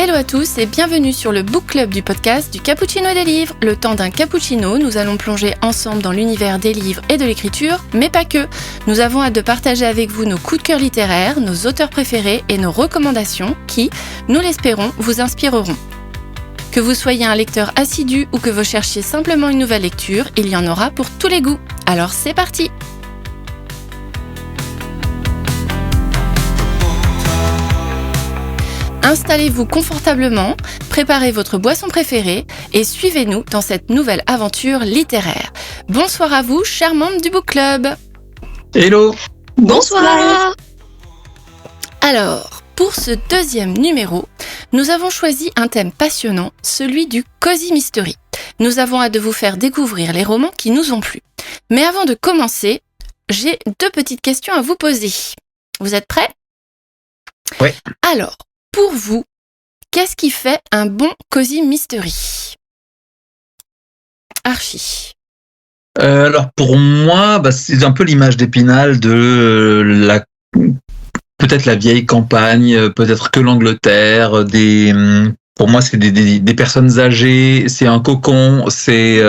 Hello à tous et bienvenue sur le Book Club du podcast du Cappuccino et des livres. Le temps d'un cappuccino, nous allons plonger ensemble dans l'univers des livres et de l'écriture, mais pas que. Nous avons hâte de partager avec vous nos coups de cœur littéraires, nos auteurs préférés et nos recommandations qui, nous l'espérons, vous inspireront. Que vous soyez un lecteur assidu ou que vous cherchiez simplement une nouvelle lecture, il y en aura pour tous les goûts. Alors c'est parti! Installez-vous confortablement, préparez votre boisson préférée et suivez-nous dans cette nouvelle aventure littéraire. Bonsoir à vous, chers membres du Book Club. Hello. Bonsoir. Alors, pour ce deuxième numéro, nous avons choisi un thème passionnant, celui du Cozy Mystery. Nous avons hâte de vous faire découvrir les romans qui nous ont plu. Mais avant de commencer, j'ai deux petites questions à vous poser. Vous êtes prêts ? Oui. Alors, pour vous, qu'est-ce qui fait un bon Cozy Mystery ? Archie. Alors pour moi, c'est un peu l'image d'Épinal de peut-être la vieille campagne, peut-être que l'Angleterre, pour moi c'est des personnes âgées, c'est un cocon, c'est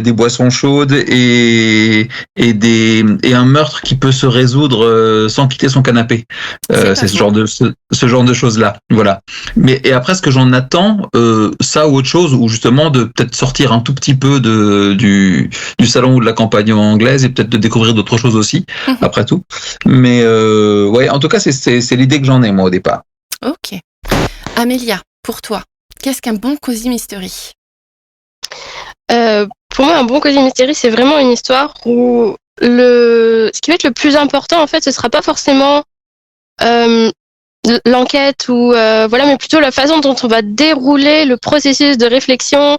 des boissons chaudes et un meurtre qui peut se résoudre sans quitter son canapé. C'est ce genre de choses là. Voilà. Et après ce que j'en attends, ça ou autre chose, ou justement de peut-être sortir un tout petit peu du salon ou de la campagne anglaise et peut-être de découvrir d'autres choses aussi. Après tout. Mais ouais, en tout cas c'est l'idée que j'en ai moi au départ. Ok. Amélia, pour toi, qu'est-ce qu'un bon Cozy Mystery ? Pour moi, un bon Cozy Mystery, c'est vraiment une histoire où ce qui va être le plus important, en fait, ce sera pas forcément l'enquête ou voilà, mais plutôt la façon dont on va dérouler le processus de réflexion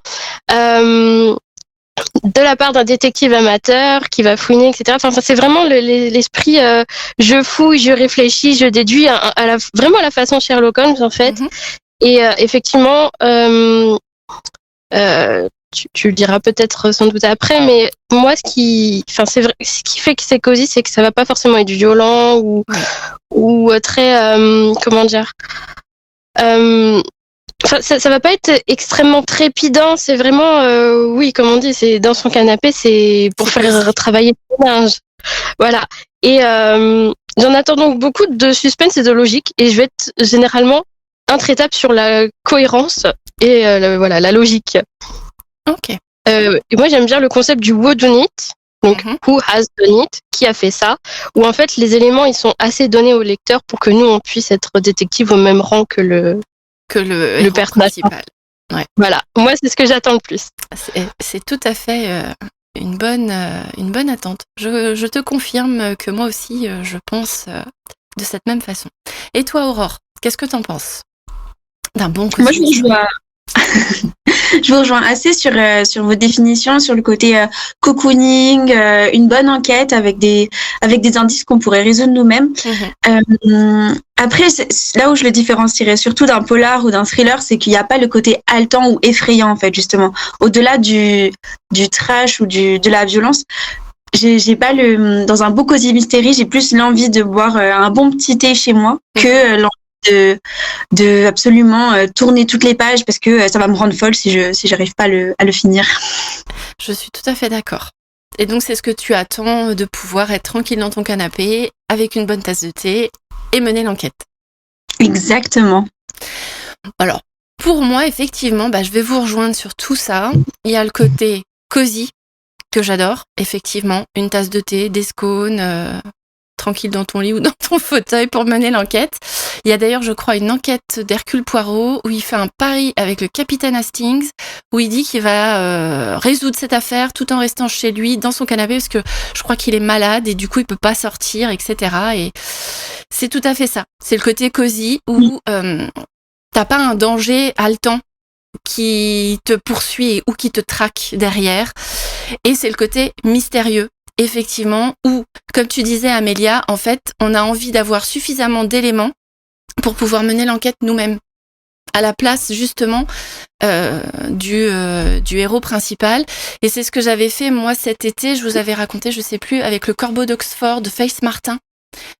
de la part d'un détective amateur qui va fouiner, etc. Enfin, c'est vraiment l'esprit je fouille, je réfléchis, je déduis, vraiment à la façon Sherlock Holmes, en fait. Et effectivement, tu le diras peut-être sans doute après, mais moi, ce qui fait que c'est cosy, c'est que ça va pas forcément être violent ou très, comment dire, ça va pas être extrêmement trépidant, c'est vraiment, oui, comme on dit, c'est dans son canapé, c'est pour faire travailler le linge. Voilà. Et j'en attends donc beaucoup de suspense et de logique, et je vais être généralement intraitable sur la cohérence et la logique. Ok. Et moi, j'aime bien le concept du who done it, donc who has done it, qui a fait ça, où en fait les éléments ils sont assez donnés au lecteur pour que nous on puisse être détective au même rang que le personnage principal. Ouais. Voilà, moi c'est ce que j'attends le plus. C'est tout à fait une bonne attente. Je te confirme que moi aussi je pense de cette même façon. Et toi Aurore, qu'est-ce que t'en penses d'un bon Cozy Mystery ? Moi je vous rejoins assez sur vos définitions, sur le côté cocooning, une bonne enquête avec des indices qu'on pourrait résoudre nous-mêmes. Après, là où je le différencierais surtout d'un polar ou d'un thriller, c'est qu'il n'y a pas le côté haletant ou effrayant, en fait, justement. Au-delà du trash ou de la violence, j'ai pas dans un beau Cozy Mystery, j'ai plus l'envie de boire un bon petit thé chez moi que l'envie de absolument tourner toutes les pages parce que ça va me rendre folle si j'arrive pas à le finir. Je suis tout à fait d'accord. Et donc c'est ce que tu attends, de pouvoir être tranquille dans ton canapé avec une bonne tasse de thé et mener l'enquête. Exactement. Alors, pour moi, effectivement, je vais vous rejoindre sur tout ça. Il y a le côté cosy que j'adore, effectivement, une tasse de thé, des scones, tranquille dans ton lit ou dans ton fauteuil pour mener l'enquête. Il y a d'ailleurs, je crois, une enquête d'Hercule Poirot où il fait un pari avec le capitaine Hastings, où il dit qu'il va résoudre cette affaire tout en restant chez lui, dans son canapé, parce que je crois qu'il est malade et du coup, il peut pas sortir, etc. Et c'est tout à fait ça. C'est le côté cosy où t'as pas un danger haletant qui te poursuit ou qui te traque derrière. Et c'est le côté mystérieux, effectivement, où, comme tu disais Amélia, en fait, on a envie d'avoir suffisamment d'éléments pour pouvoir mener l'enquête nous-mêmes, à la place justement du héros principal. Et c'est ce que j'avais fait moi cet été, je vous avais raconté, je sais plus, avec le Corbeau d'Oxford de Faith Martin.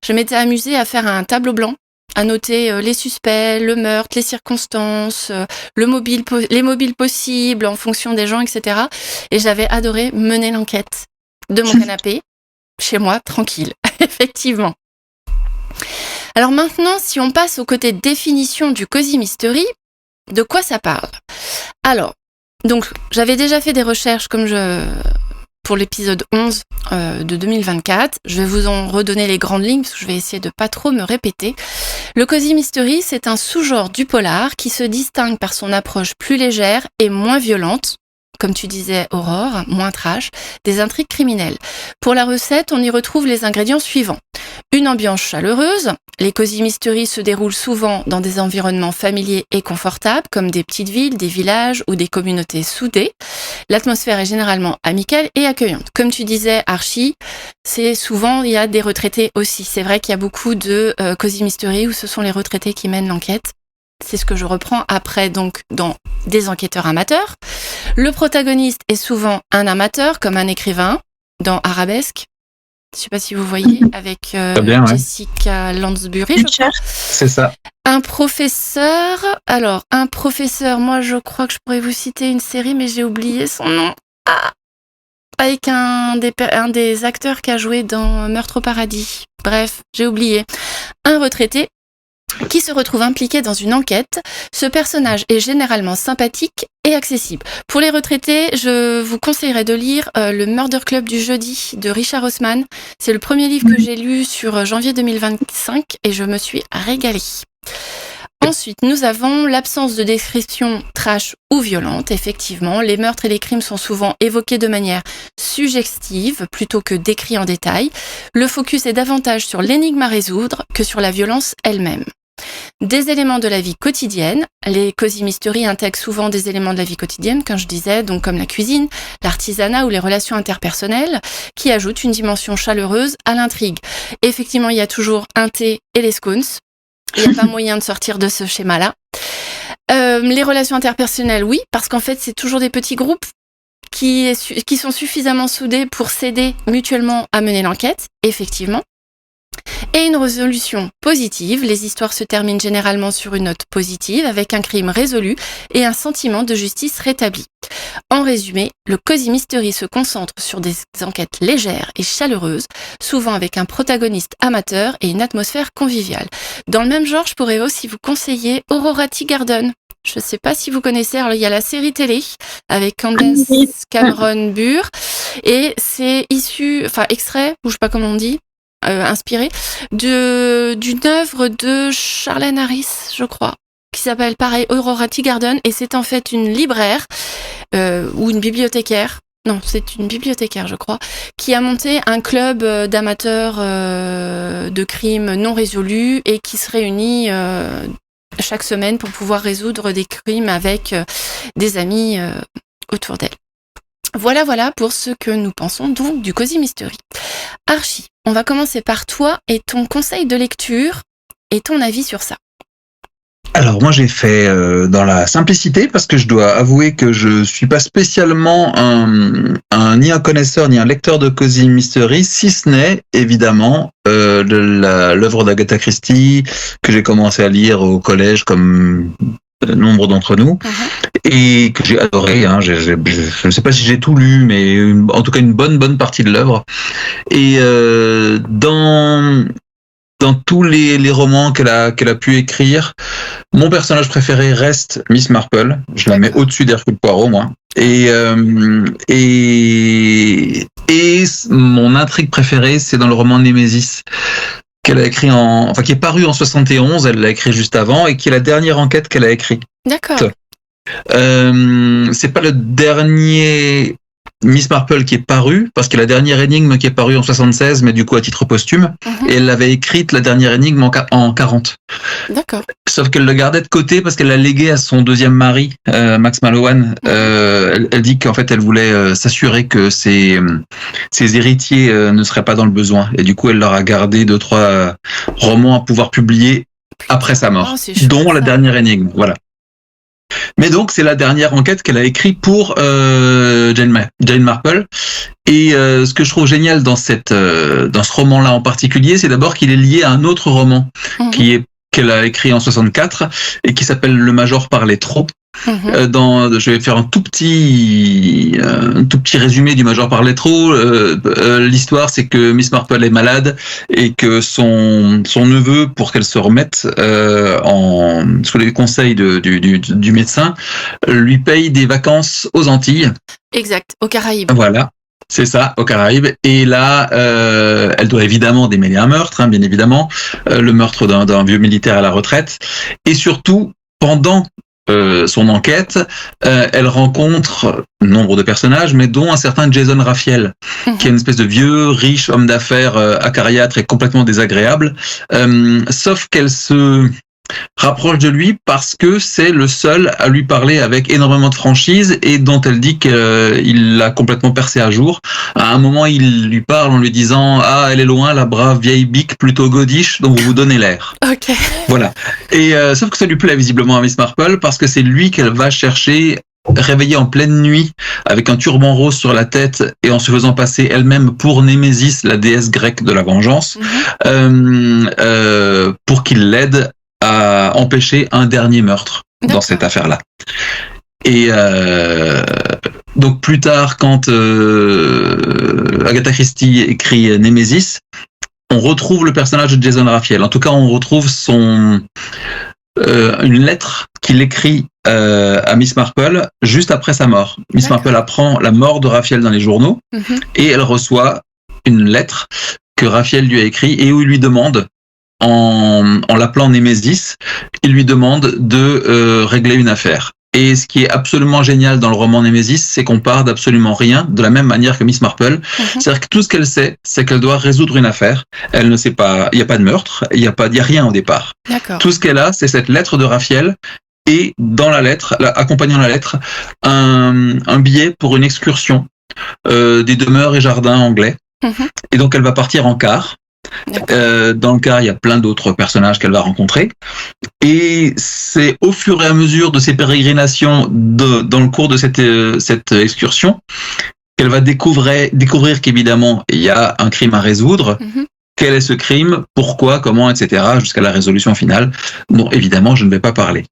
Je m'étais amusée à faire un tableau blanc à noter les suspects, le meurtre, les circonstances, les mobiles possibles en fonction des gens, etc. Et j'avais adoré mener l'enquête de mon canapé, chez moi, tranquille, effectivement. Alors maintenant, si on passe au côté définition du Cozy Mystery, de quoi ça parle ? Alors, donc, j'avais déjà fait des recherches pour l'épisode 11 de 2024. Je vais vous en redonner les grandes lignes parce que je vais essayer de pas trop me répéter. Le Cozy Mystery, c'est un sous-genre du polar qui se distingue par son approche plus légère et moins violente, comme tu disais Aurore, moins trash, des intrigues criminelles. Pour la recette, on y retrouve les ingrédients suivants. Une ambiance chaleureuse. Les Cozy Mystery se déroulent souvent dans des environnements familiers et confortables, comme des petites villes, des villages ou des communautés soudées. L'atmosphère est généralement amicale et accueillante. Comme tu disais, Archie, c'est souvent, il y a des retraités aussi. C'est vrai qu'il y a beaucoup de Cozy Mystery où ce sont les retraités qui mènent l'enquête. C'est ce que je reprends après, donc, dans des enquêteurs amateurs. Le protagoniste est souvent un amateur, comme un écrivain, dans Arabesque. Je ne sais pas si vous voyez, avec Jessica Lansbury, je crois. C'est ça. Un professeur, moi je crois que je pourrais vous citer une série, mais j'ai oublié son nom. Avec un des acteurs qui a joué dans Meurtre au paradis. Bref, j'ai oublié. Un retraité qui se retrouve impliqué dans une enquête. Ce personnage est généralement sympathique et accessible. Pour les retraités, je vous conseillerais de lire le Murder Club du jeudi de Richard Osman. C'est le premier livre que j'ai lu sur janvier 2025 et je me suis régalée. Ensuite, nous avons l'absence de description trash ou violente. Effectivement, les meurtres et les crimes sont souvent évoqués de manière suggestive plutôt que décrits en détail. Le focus est davantage sur l'énigme à résoudre que sur la violence elle-même. Des éléments de la vie quotidienne. Les Cozy Mystery intègrent souvent des éléments de la vie quotidienne, comme je disais, donc comme la cuisine, l'artisanat ou les relations interpersonnelles, qui ajoutent une dimension chaleureuse à l'intrigue. Effectivement, il y a toujours un thé et les scones. Il n'y a pas moyen de sortir de ce schéma-là. Les relations interpersonnelles, oui, parce qu'en fait, c'est toujours des petits groupes qui sont suffisamment soudés pour s'aider mutuellement à mener l'enquête, effectivement. Et une résolution positive. Les histoires se terminent généralement sur une note positive, avec un crime résolu et un sentiment de justice rétabli. En résumé, le Cozy Mystery se concentre sur des enquêtes légères et chaleureuses, souvent avec un protagoniste amateur et une atmosphère conviviale. Dans le même genre, je pourrais aussi vous conseiller Aurora Tea Garden. Je ne sais pas si vous connaissez, alors il y a la série télé avec Candace Cameron Bure et c'est extrait, ou je sais pas comment on dit, inspiré d'une œuvre de Charlene Harris, je crois, qui s'appelle pareil Aurora Tea Garden, et c'est en fait une libraire ou une bibliothécaire. Non, c'est une bibliothécaire, je crois, qui a monté un club d'amateurs de crimes non résolus et qui se réunit chaque semaine pour pouvoir résoudre des crimes avec des amis autour d'elle. Voilà pour ce que nous pensons donc du Cozy Mystery. Archie, on va commencer par toi et ton conseil de lecture et ton avis sur ça. Alors moi j'ai fait dans la simplicité parce que je dois avouer que je suis pas spécialement ni un connaisseur ni un lecteur de Cozy Mystery, si ce n'est évidemment l'œuvre d'Agatha Christie que j'ai commencé à lire au collège comme nombre d'entre nous et que j'ai adoré. Je ne sais pas si j'ai tout lu, mais en tout cas une bonne partie de l'œuvre. Et dans tous les romans qu'elle a pu écrire, mon personnage préféré reste Miss Marple. Je la mets au-dessus d'Hercule Poirot, moi. Et mon intrigue préférée, c'est dans le roman Némésis, qu'elle a écrit qui est paru en 71, elle l'a écrit juste avant, et qui est la dernière enquête qu'elle a écrite. D'accord. C'est pas le dernier Miss Marple qui est paru, parce que la dernière énigme qui est parue en 76, mais du coup à titre posthume, et elle avait écrite la dernière énigme en 40. D'accord. Sauf qu'elle le gardait de côté parce qu'elle l'a légué à son deuxième mari, Max Mallowan. Elle dit qu'en fait elle voulait s'assurer que ses héritiers ne seraient pas dans le besoin, et du coup elle leur a gardé 2-3 romans à pouvoir publier après sa mort, dont la dernière énigme. Voilà. Mais donc c'est la dernière enquête qu'elle a écrite pour Jane Marple. Et ce que je trouve génial dans ce roman-là en particulier, c'est d'abord qu'il est lié à un autre roman qui est qu'elle a écrit en 64 et qui s'appelle Le Major parlait trop. Je vais faire un tout petit résumé du Major parlait trop. L'histoire, c'est que Miss Marple est malade et que son neveu, pour qu'elle se remette sous les conseils du médecin, lui paye des vacances aux Antilles. Exact, aux Caraïbes. Voilà. C'est ça, aux Caraïbes. Et là, elle doit évidemment démêler un meurtre, bien évidemment, le meurtre d'un vieux militaire à la retraite. Et surtout, pendant son enquête, elle rencontre nombre de personnages, mais dont un certain Jason Raphael, qui est une espèce de vieux, riche homme d'affaires acariâtre et complètement désagréable. Sauf qu'elle se rapproche de lui parce que c'est le seul à lui parler avec énormément de franchise et dont elle dit qu'il l'a complètement percé à jour. À un moment, il lui parle en lui disant « Ah, elle est loin, la brave vieille bique plutôt godiche dont vous vous donnez l'air. » Ok. Voilà. Et sauf que ça lui plaît visiblement à Miss Marple parce que c'est lui qu'elle va chercher réveillée en pleine nuit avec un turban rose sur la tête et en se faisant passer elle-même pour Némésis, la déesse grecque de la vengeance, pour qu'il l'aide à empêcher un dernier meurtre dans cette affaire-là. Et donc plus tard, quand Agatha Christie écrit Némésis, on retrouve le personnage de Jason Raphael. En tout cas, on retrouve une lettre qu'il écrit à Miss Marple juste après sa mort. Miss Marple apprend la mort de Raphael dans les journaux et elle reçoit une lettre que Raphael lui a écrite et où il lui demande, en l'appelant Némésis, il lui demande de régler une affaire. Et ce qui est absolument génial dans le roman Némésis, c'est qu'on part d'absolument rien, de la même manière que Miss Marple. C'est-à-dire que tout ce qu'elle sait, c'est qu'elle doit résoudre une affaire. Elle ne sait pas, il n'y a pas de meurtre, il n'y a rien au départ. D'accord. Tout ce qu'elle a, c'est cette lettre de Raphael et dans la lettre, accompagnant la lettre, un billet pour une excursion des demeures et jardins anglais. Et donc elle va partir en car. Dans le car, il y a plein d'autres personnages qu'elle va rencontrer. Et c'est au fur et à mesure de ses pérégrinations dans le cours de cette excursion qu'elle va découvrir qu'évidemment, il y a un crime à résoudre. Quel est ce crime? Pourquoi? Comment? Etc. Jusqu'à la résolution finale, dont évidemment je ne vais pas parler.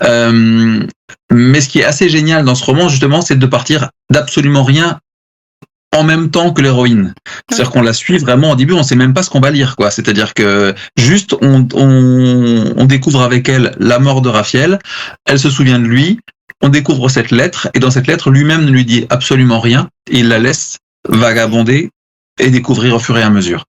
Mais ce qui est assez génial dans ce roman, justement, c'est de partir d'absolument rien en même temps que l'héroïne. C'est-à-dire qu'on la suit vraiment au début, on sait même pas ce qu'on va lire, quoi. C'est-à-dire que juste on découvre avec elle la mort de Raphael, elle se souvient de lui, on découvre cette lettre, et dans cette lettre, lui-même ne lui dit absolument rien, et il la laisse vagabonder et découvrir au fur et à mesure.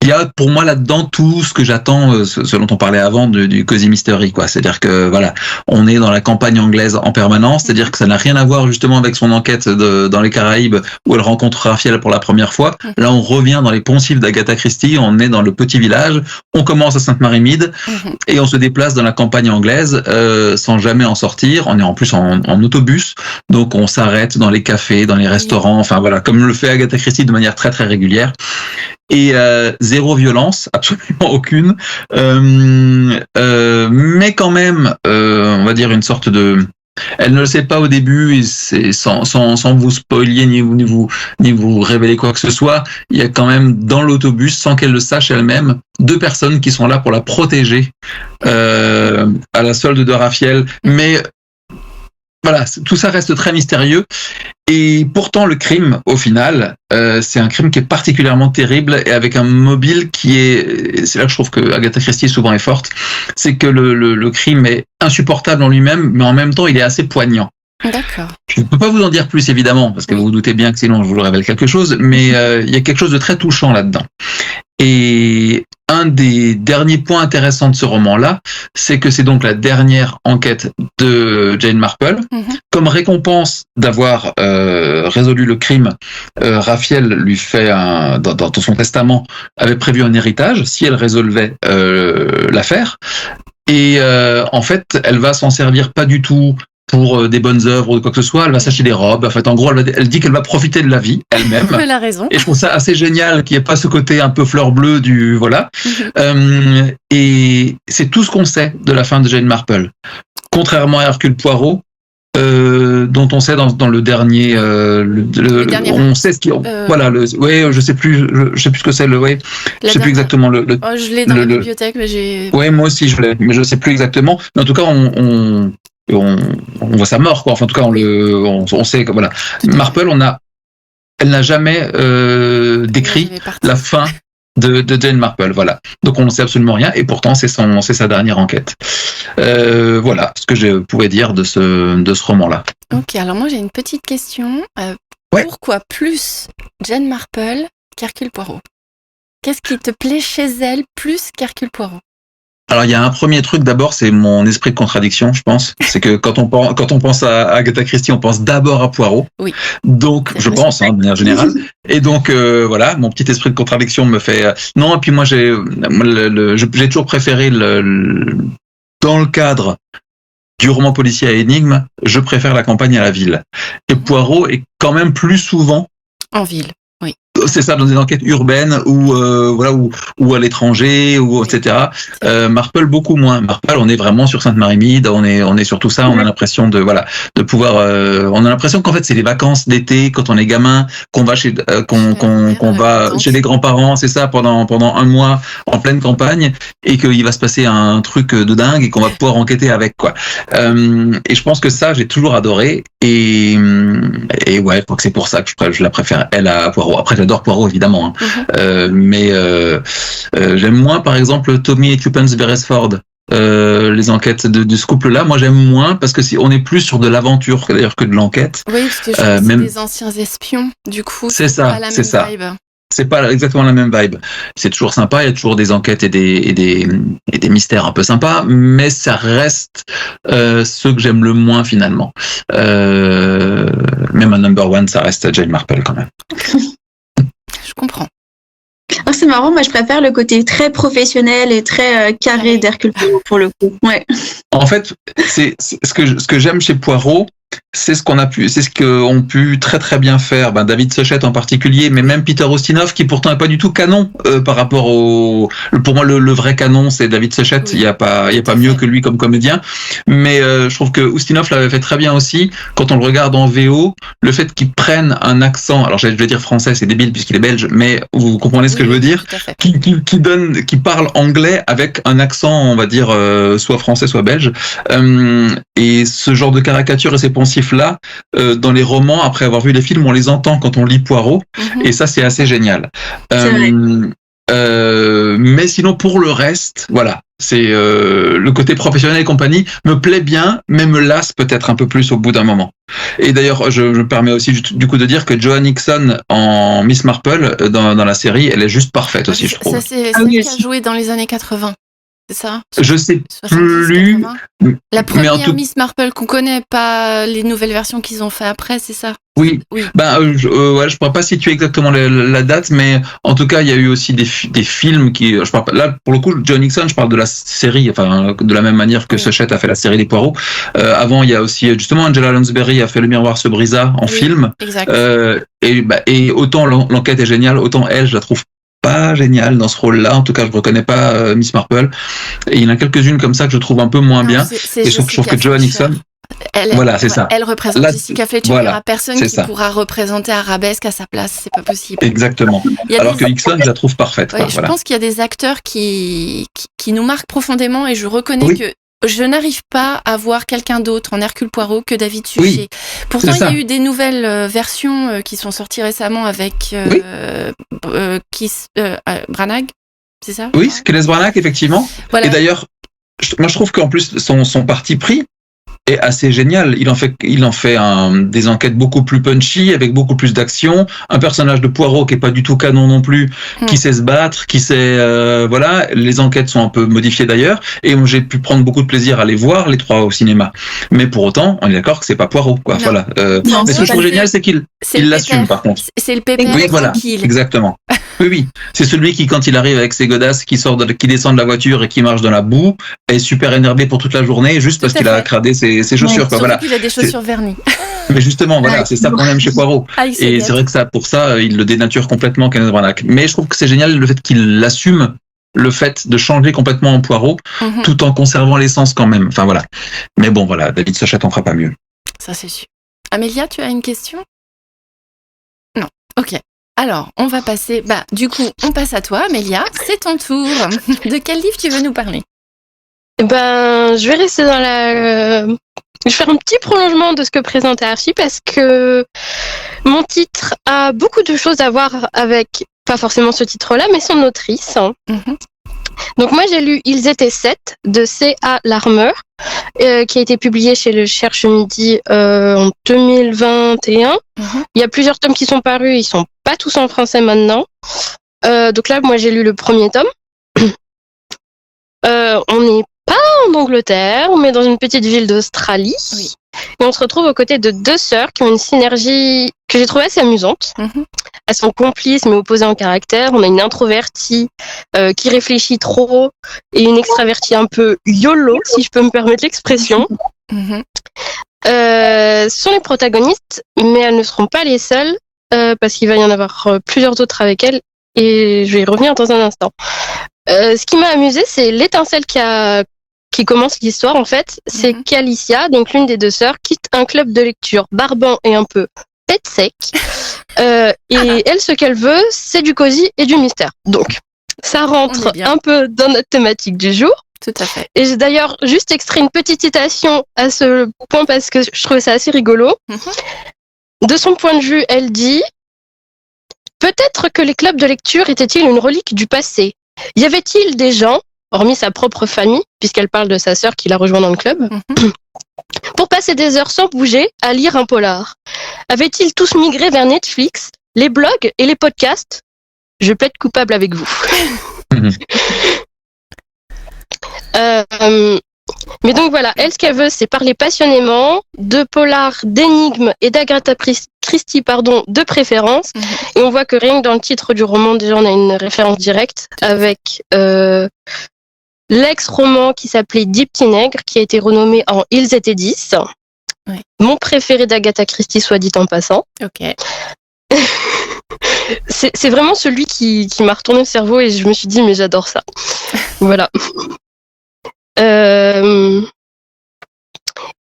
Il y a pour moi là-dedans tout ce que j'attends, ce dont on parlait avant du Cozy Mystery, quoi. C'est-à-dire que voilà, on est dans la campagne anglaise en permanence, c'est-à-dire que ça n'a rien à voir justement avec son enquête dans les Caraïbes où elle rencontre Raphael pour la première fois. Là, on revient dans les poncifs d'Agatha Christie, on est dans le petit village, on commence à Sainte-Marie-Mide et on se déplace dans la campagne anglaise sans jamais en sortir. On est en plus en autobus, donc on s'arrête dans les cafés, dans les restaurants, enfin voilà, comme le fait Agatha Christie de manière très très régulière. Et zéro violence, absolument aucune, mais quand même, on va dire une sorte de... Elle ne le sait pas au début, et c'est sans vous spoiler ni vous révéler quoi que ce soit, il y a quand même dans l'autobus, sans qu'elle le sache elle-même, 2 personnes qui sont là pour la protéger à la solde de Raphael, mais voilà, tout ça reste très mystérieux. Et pourtant, le crime, au final, c'est un crime qui est particulièrement terrible et avec un mobile qui est... C'est là que je trouve que Agatha Christie souvent est forte. C'est que le crime est insupportable en lui-même, mais en même temps, il est assez poignant. D'accord. Je ne peux pas vous en dire plus, évidemment, parce que vous vous doutez bien que sinon je vous révèle quelque chose, mais il y a quelque chose de très touchant là-dedans. Et un des derniers points intéressants de ce roman-là, c'est que c'est donc la dernière enquête de Jane Marple. Comme récompense d'avoir résolu le crime, Raphael lui fait dans son testament, avait prévu un héritage si elle résolvait l'affaire. Et en fait, elle va s'en servir pas du tout pour des bonnes œuvres ou quoi que ce soit, elle va s'acheter des robes. En fait, en gros, elle dit qu'elle va profiter de la vie elle-même. Elle a raison. Et je trouve ça assez génial qu'il n'y ait pas ce côté un peu fleur bleue du voilà. Et c'est tout ce qu'on sait de la fin de Jane Marple. Contrairement à Hercule Poirot, dont on sait dans le dernier, on sait ce qui, voilà, je sais plus ce que c'est je sais plus exactement je l'ai dans la bibliothèque, mais j'ai. Ouais, moi aussi je l'ai, mais je sais plus exactement. Mais en tout cas, on voit sa mort, quoi. Enfin, en tout cas, on sait que voilà. Marple, elle n'a jamais décrit la fin de Jane Marple, voilà. Donc on ne sait absolument rien, et pourtant c'est sa dernière enquête. Voilà ce que je pouvais dire de ce roman-là. Ok, alors moi j'ai une petite question. Pourquoi plus Jane Marple qu'Hercule Poirot ? Qu'est-ce qui te plaît chez elle plus qu'Hercule Poirot ? Alors il y a un premier truc, d'abord, c'est mon esprit de contradiction, je pense. C'est que quand on pense à Agatha Christie, on pense d'abord à Poirot. Oui. Donc je pense, de manière générale. Et donc voilà, mon petit esprit de contradiction me fait. Non, et puis moi j'ai toujours préféré dans le cadre du roman policier à énigme, je préfère la campagne à la ville. Et Poirot est quand même plus souvent en ville. Oui. C'est ça, dans des enquêtes urbaines ou à l'étranger ou etc. Marple beaucoup moins. Marple, on est vraiment sur Sainte-Marie-Mide, on est sur tout ça. On a l'impression de pouvoir. On a l'impression qu'en fait c'est les vacances d'été quand on est gamin, qu'on va chez chez les grands-parents, c'est ça, pendant un mois en pleine campagne, et qu'il va se passer un truc de dingue et qu'on va pouvoir enquêter avec, quoi. Et je pense que ça j'ai toujours adoré, et ouais, je crois que c'est pour ça que je la préfère elle à Poirot. Après j'adore Poirot évidemment, mais j'aime moins par exemple Tommy et Tuppence Beresford. Les enquêtes de ce couple-là, moi j'aime moins parce que on est plus sur de l'aventure d'ailleurs que de l'enquête. Oui, parce que c'est même des anciens espions, du coup. C'est ça, pas la même vibe. C'est pas exactement la même vibe. C'est toujours sympa, il y a toujours des enquêtes et des mystères un peu sympas, mais ça reste ceux que j'aime le moins finalement. Même un number one, ça reste Jane Marple quand même. Je comprends. Oh, c'est marrant, moi je préfère le côté très professionnel et très carré d'Hercule Poirot pour le coup. Ouais. En fait, c'est ce que j'aime chez Poirot, c'est ce qu'ont pu très très bien faire David Suchet en particulier, mais même Peter Ustinov, qui pourtant est pas du tout canon par rapport pour moi le vrai canon c'est David Suchet. Il y a pas mieux que lui comme comédien, mais je trouve que Ustinov l'avait fait très bien aussi. Quand on le regarde en VO, le fait qu'il prenne un accent, alors je vais dire français, c'est débile puisqu'il est belge, mais vous comprenez ce que je veux dire, qui parle anglais avec un accent, on va dire soit français soit belge, et ce genre de caricature et ces poncifs-là, dans les romans, après avoir vu les films, on les entend quand on lit Poirot, et ça c'est assez génial. Mais sinon pour le reste, voilà, c'est le côté professionnel et compagnie me plaît bien, mais me lasse peut-être un peu plus au bout d'un moment. Et d'ailleurs, je me permets aussi du coup de dire que Joan Nixon en Miss Marple dans la série, elle est juste parfaite aussi, je trouve. Ça c'est celle qui a joué dans les années 80. C'est ça ? Je sais 70, plus. 80. La première Miss Marple qu'on connaît, pas les nouvelles versions qu'ils ont fait après, c'est ça ? Oui. Je pourrais pas situer exactement la date, mais en tout cas, il y a eu aussi des films qui. Je parle pas, là, pour le coup, Joan Nixon, je parle de la série, enfin, de la même manière que Suchet a fait la série des Poirots. Avant, il y a aussi justement Angela Lansbury a fait Le Miroir se brisa en film. Exact. Et autant l'enquête est géniale, autant elle, je la trouve pas génial dans ce rôle-là. En tout cas, je reconnais pas Miss Marple. Et il y en a quelques-unes comme ça que je trouve un peu moins bien. Et je trouve que Joan Nixon. C'est ça. Elle représente Jessica Fletcher. Il n'y aura personne qui pourra représenter Arabesque à sa place. C'est pas possible. Exactement. Alors que Nixon, je la trouve parfaite. Je pense qu'il y a des acteurs qui nous marquent profondément, et je reconnais que je n'arrive pas à voir quelqu'un d'autre en Hercule Poirot que David Suchet. Oui, pourtant, il y a eu des nouvelles versions qui sont sorties récemment avec Keith Branagh, c'est ça ? Oui, Kenneth Branagh, effectivement. Voilà. Et d'ailleurs, moi je trouve qu'en plus, son parti pris est assez génial. Il en fait des enquêtes beaucoup plus punchy, avec beaucoup plus d'action. Un personnage de Poirot qui est pas du tout canon non plus, qui sait se battre, qui sait, voilà. Les enquêtes sont un peu modifiées d'ailleurs, et j'ai pu prendre beaucoup de plaisir à les voir, les trois au cinéma. Mais pour autant, on est d'accord que c'est pas Poirot, quoi. Non. Voilà. Mais ce que je trouve génial, c'est qu'il l'assume, par contre. C'est le pépère tranquille. Voilà, exactement. Oui. C'est celui qui, quand il arrive avec ses godasses, qui descend de la voiture et qui marche dans la boue, est super énervé pour toute la journée, juste parce qu'il a cradé ses chaussures. Surtout voilà. qu'il a des chaussures vernies. Mais justement, voilà, c'est ça qu'on aime chez Poirot. Et c'est vrai que pour ça, il le dénature complètement, Kenneth Branagh. Mais je trouve que c'est génial le fait qu'il assume le fait de changer complètement en Poirot, tout en conservant l'essence quand même. Enfin voilà. Mais bon, voilà, David Suchet en fera pas mieux. Ça, c'est sûr. Amélia, tu as une question? Non. Ok. Alors, on va passer... du coup, on passe à toi, Amélia. C'est ton tour. De quel livre tu veux nous parler? Je vais rester dans la... Je vais faire un petit prolongement de ce que présentait Archie parce que mon titre a beaucoup de choses à voir avec, pas forcément ce titre-là, mais son autrice. Donc moi, j'ai lu Ils étaient 7 de C.A. Larmer, qui a été publié chez le Cherche Midi en 2021. Il y a plusieurs tomes qui sont parus, ils sont pas tous en français maintenant. Donc là, moi, j'ai lu le premier tome. On n'est pas en Angleterre, on est dans une petite ville d'Australie. Oui. Et on se retrouve aux côtés de deux sœurs qui ont une synergie que j'ai trouvée assez amusante. Elles sont complices mais opposées en caractère. On a une introvertie qui réfléchit trop et une extravertie un peu YOLO, si je peux me permettre l'expression. Sont les protagonistes, mais elles ne seront pas les seules parce qu'il va y en avoir plusieurs autres avec elles et je vais y revenir dans un instant. Ce qui m'a amusé, c'est l'étincelle qui commence l'histoire en fait. C'est qu'Alicia, donc l'une des deux sœurs, quitte un club de lecture barbant et un peu tête sec. Et elle, ce qu'elle veut, c'est du cosy et du mystère. Donc, ça rentre un peu dans notre thématique du jour. Tout à fait. Et j'ai d'ailleurs juste extrait une petite citation à ce point parce que je trouvais ça assez rigolo. De son point de vue, elle dit « Peut-être que les clubs de lecture étaient-ils une relique du passé. Y avait-il des gens, hormis sa propre famille, puisqu'elle parle de sa sœur qui l'a rejoint dans le club, pour passer des heures sans bouger à lire un polar? Avaient-ils tous migré vers Netflix, les blogs et les podcasts? Je plaide coupable avec vous. » Mais donc voilà, elle, ce qu'elle veut, c'est parler passionnément de polar, d'énigmes et d'Agatha Christie, de préférence. Et on voit que rien que dans le titre du roman, déjà, on a une référence directe avec l'ex-roman qui s'appelait Deep Teenègre, qui a été renommé en Ils étaient 10. Ouais. Mon préféré d'Agatha Christie, soit dit en passant. Ok. C'est vraiment celui qui m'a retourné le cerveau et je me suis dit, mais j'adore ça. Voilà.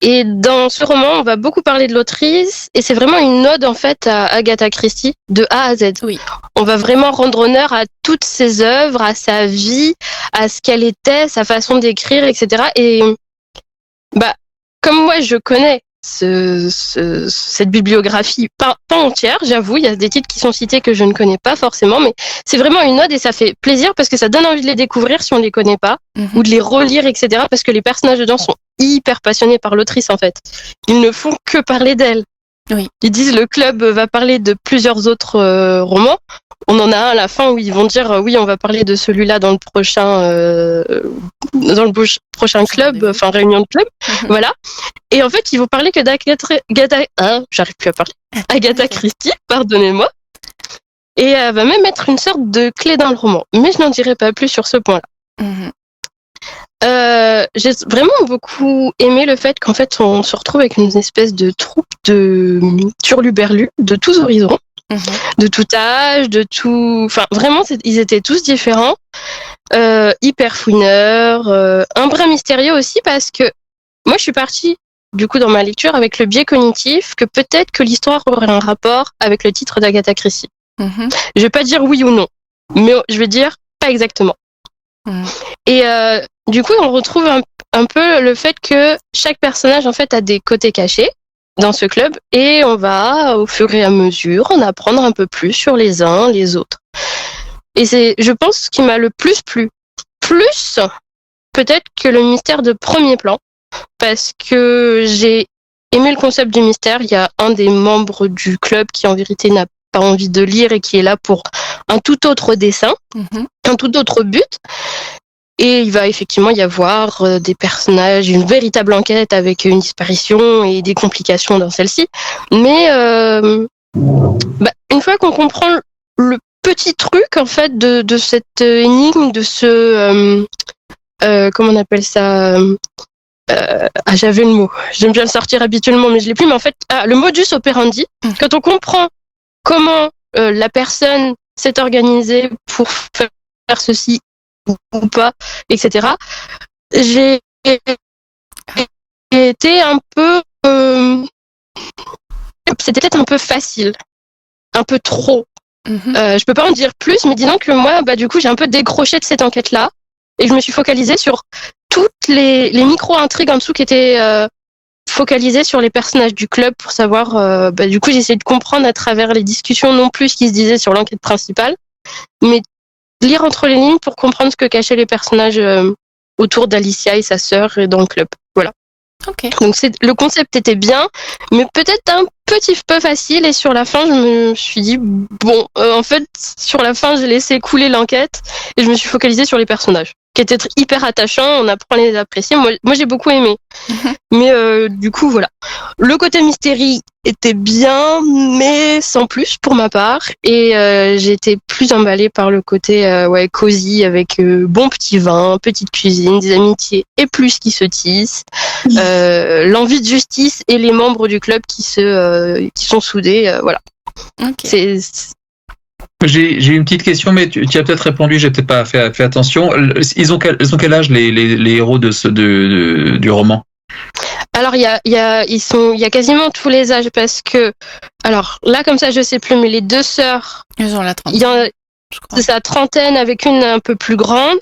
Et dans ce roman, on va beaucoup parler de l'autrice et c'est vraiment une ode en fait à Agatha Christie de A à Z. Oui. On va vraiment rendre honneur à toutes ses œuvres, à sa vie, à ce qu'elle était, sa façon d'écrire, etc. Et comme moi je connais cette bibliographie pas entière, j'avoue, il y a des titres qui sont cités que je ne connais pas forcément, mais c'est vraiment une ode et ça fait plaisir parce que ça donne envie de les découvrir si on les connaît pas, ou de les relire, etc. Parce que les personnages dedans sont hyper passionnés par l'autrice en fait. Ils ne font que parler d'elle. Oui. Ils disent le club va parler de plusieurs autres romans. On en a un à la fin où ils vont dire oui, on va parler de celui-là dans le prochain club, enfin réunion de club, voilà. Et en fait, ils vont parler que j'arrive plus à parler. Agatha Christie, pardonnez-moi. Et elle va même être une sorte de clé dans le roman. Mais je n'en dirai pas plus sur ce point-là. J'ai vraiment beaucoup aimé le fait qu'en fait, on se retrouve avec une espèce de troupe de turluberlus de tous horizons. De tout âge, enfin vraiment ils étaient tous différents, hyper fouineurs, un brin mystérieux aussi parce que moi je suis partie du coup dans ma lecture avec le biais cognitif que peut-être que l'histoire aurait un rapport avec le titre d'Agatha Christie. Je vais pas dire oui ou non, mais je vais dire pas exactement. Et du coup on retrouve un peu le fait que chaque personnage en fait a des côtés cachés dans ce club et on va au fur et à mesure en apprendre un peu plus sur les uns les autres. Et c'est, je pense, ce qui m'a le plus plu. Plus peut-être que le mystère de premier plan, parce que j'ai aimé le concept du mystère. Il y a un des membres du club qui en vérité n'a pas envie de lire et qui est là pour un tout autre dessein, un tout autre but. Et il va effectivement y avoir des personnages, une véritable enquête avec une disparition et des complications dans celle-ci. Mais une fois qu'on comprend le petit truc en fait de cette énigme, de ce comment on appelle ça, j'avais le mot. J'aime bien le sortir habituellement, mais je l'ai plus. Mais en fait, le modus operandi. Quand on comprend comment la personne s'est organisée pour faire ceci ou pas, etc. J'ai été un peu c'était peut-être un peu facile, un peu trop. Mhm. Je peux pas en dire plus, mais disons que moi, du coup, j'ai un peu décroché de cette enquête-là et je me suis focalisée sur toutes les micro-intrigues en dessous qui étaient focalisées sur les personnages du club pour savoir. Du coup, j'ai essayé de comprendre à travers les discussions non plus ce qui se disait sur l'enquête principale, mais lire entre les lignes pour comprendre ce que cachaient les personnages autour d'Alicia et sa sœur et dans le club. Voilà. Ok. Donc le concept était bien, mais peut-être un petit peu facile. Et sur la fin, je me suis dit bon, en fait, sur la fin, j'ai laissé couler l'enquête et je me suis focalisée sur les personnages, qui étaient hyper attachants. On apprend à les apprécier. Moi, j'ai beaucoup aimé. Mais du coup, voilà. Le côté mystérie était bien, mais sans plus pour ma part. Et j'ai été plus emballée par le côté cosy avec bon petit vin, petite cuisine, des amitiés et plus qui se tissent, l'envie de justice et les membres du club qui sont soudés. Voilà. Ok. J'ai une petite question, mais tu as peut-être répondu, j'ai peut-être pas fait attention. Ils ont quel âge les héros du roman? Alors il y a quasiment tous les âges parce que alors là comme ça je sais plus, mais les deux sœurs, Ils ont la il y en a, trentaine, je crois. c'est sa trentaine avec une un peu plus grande.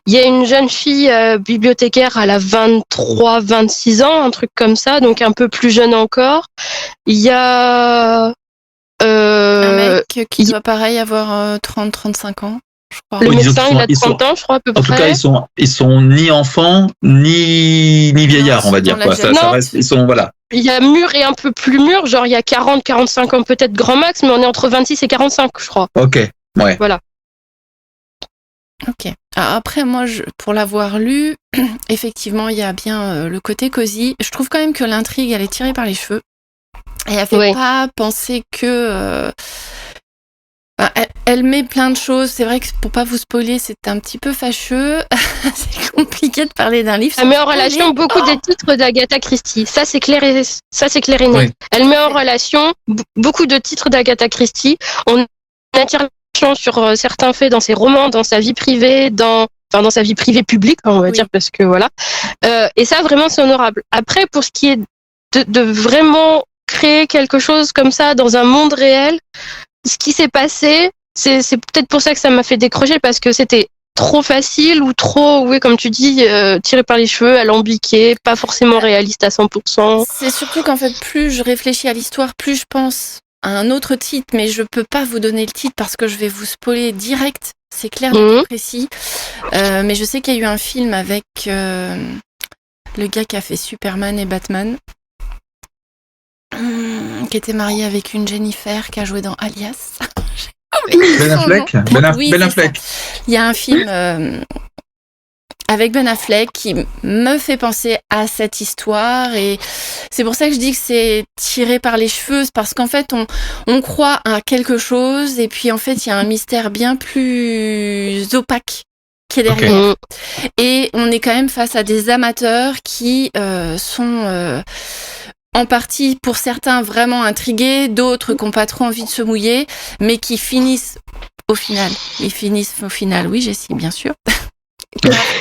Il y a une jeune fille bibliothécaire, elle a 23, 26 ans, un truc comme ça, donc un peu plus jeune encore. Il y a Un mec qui doit pareil avoir 30, 35 ans, je crois. le Oui, disons médecin, qu'ils il a 30 ans, je crois à peu En tout près. cas, ils sont ni enfants ni vieillards, on va dire. dans Quoi. la Ça Non. reste, ils sont voilà. Il y a mûr et un peu plus mûr, genre il y a 40, 45 ans peut-être grand max, mais on est entre 26 et 45, je crois. Ok, ouais. Voilà. Ok. Alors après, moi, pour l'avoir lu, effectivement, il y a bien le côté cosy. Je trouve quand même que l'intrigue, elle est tirée par les cheveux. Et elle fait Ouais. pas penser que... elle met plein de choses. C'est vrai que pour pas vous spoiler, c'est un petit peu fâcheux. C'est compliqué de parler d'un livre. Elle met en relation beaucoup des titres d'Agatha Christie. Ça, c'est clair et net. Oui. Elle met en relation beaucoup de titres d'Agatha Christie. On attire l'attention sur certains faits dans ses romans, dans sa vie privée, dans sa vie privée publique, on va dire, parce que voilà. Et ça, vraiment, c'est honorable. Après, pour ce qui est de vraiment créer quelque chose comme ça dans un monde réel, ce qui s'est passé, c'est peut-être pour ça que ça m'a fait décrocher, parce que c'était trop facile ou trop, oui, comme tu dis, tiré par les cheveux, alambiqué, pas forcément réaliste à 100%. C'est surtout qu'en fait, plus je réfléchis à l'histoire, plus je pense à un autre titre, mais je peux pas vous donner le titre parce que je vais vous spoiler direct. C'est clair et précis. Mais je sais qu'il y a eu un film avec le gars qui a fait Superman et Batman, qui était marié avec une Jennifer qui a joué dans Alias. Ben Affleck. Oui, Ben c'est Affleck. ça. Il y a un film avec Ben Affleck qui me fait penser à cette histoire, et c'est pour ça que je dis que c'est tiré par les cheveux, parce qu'en fait on croit à quelque chose et puis en fait il y a un mystère bien plus opaque qui est derrière. Okay. Et on est quand même face à des amateurs qui sont en partie, pour certains, vraiment intrigués, d'autres qui n'ont pas trop envie de se mouiller, mais qui finissent au final. Ils finissent au final, oui, Jessie, bien sûr.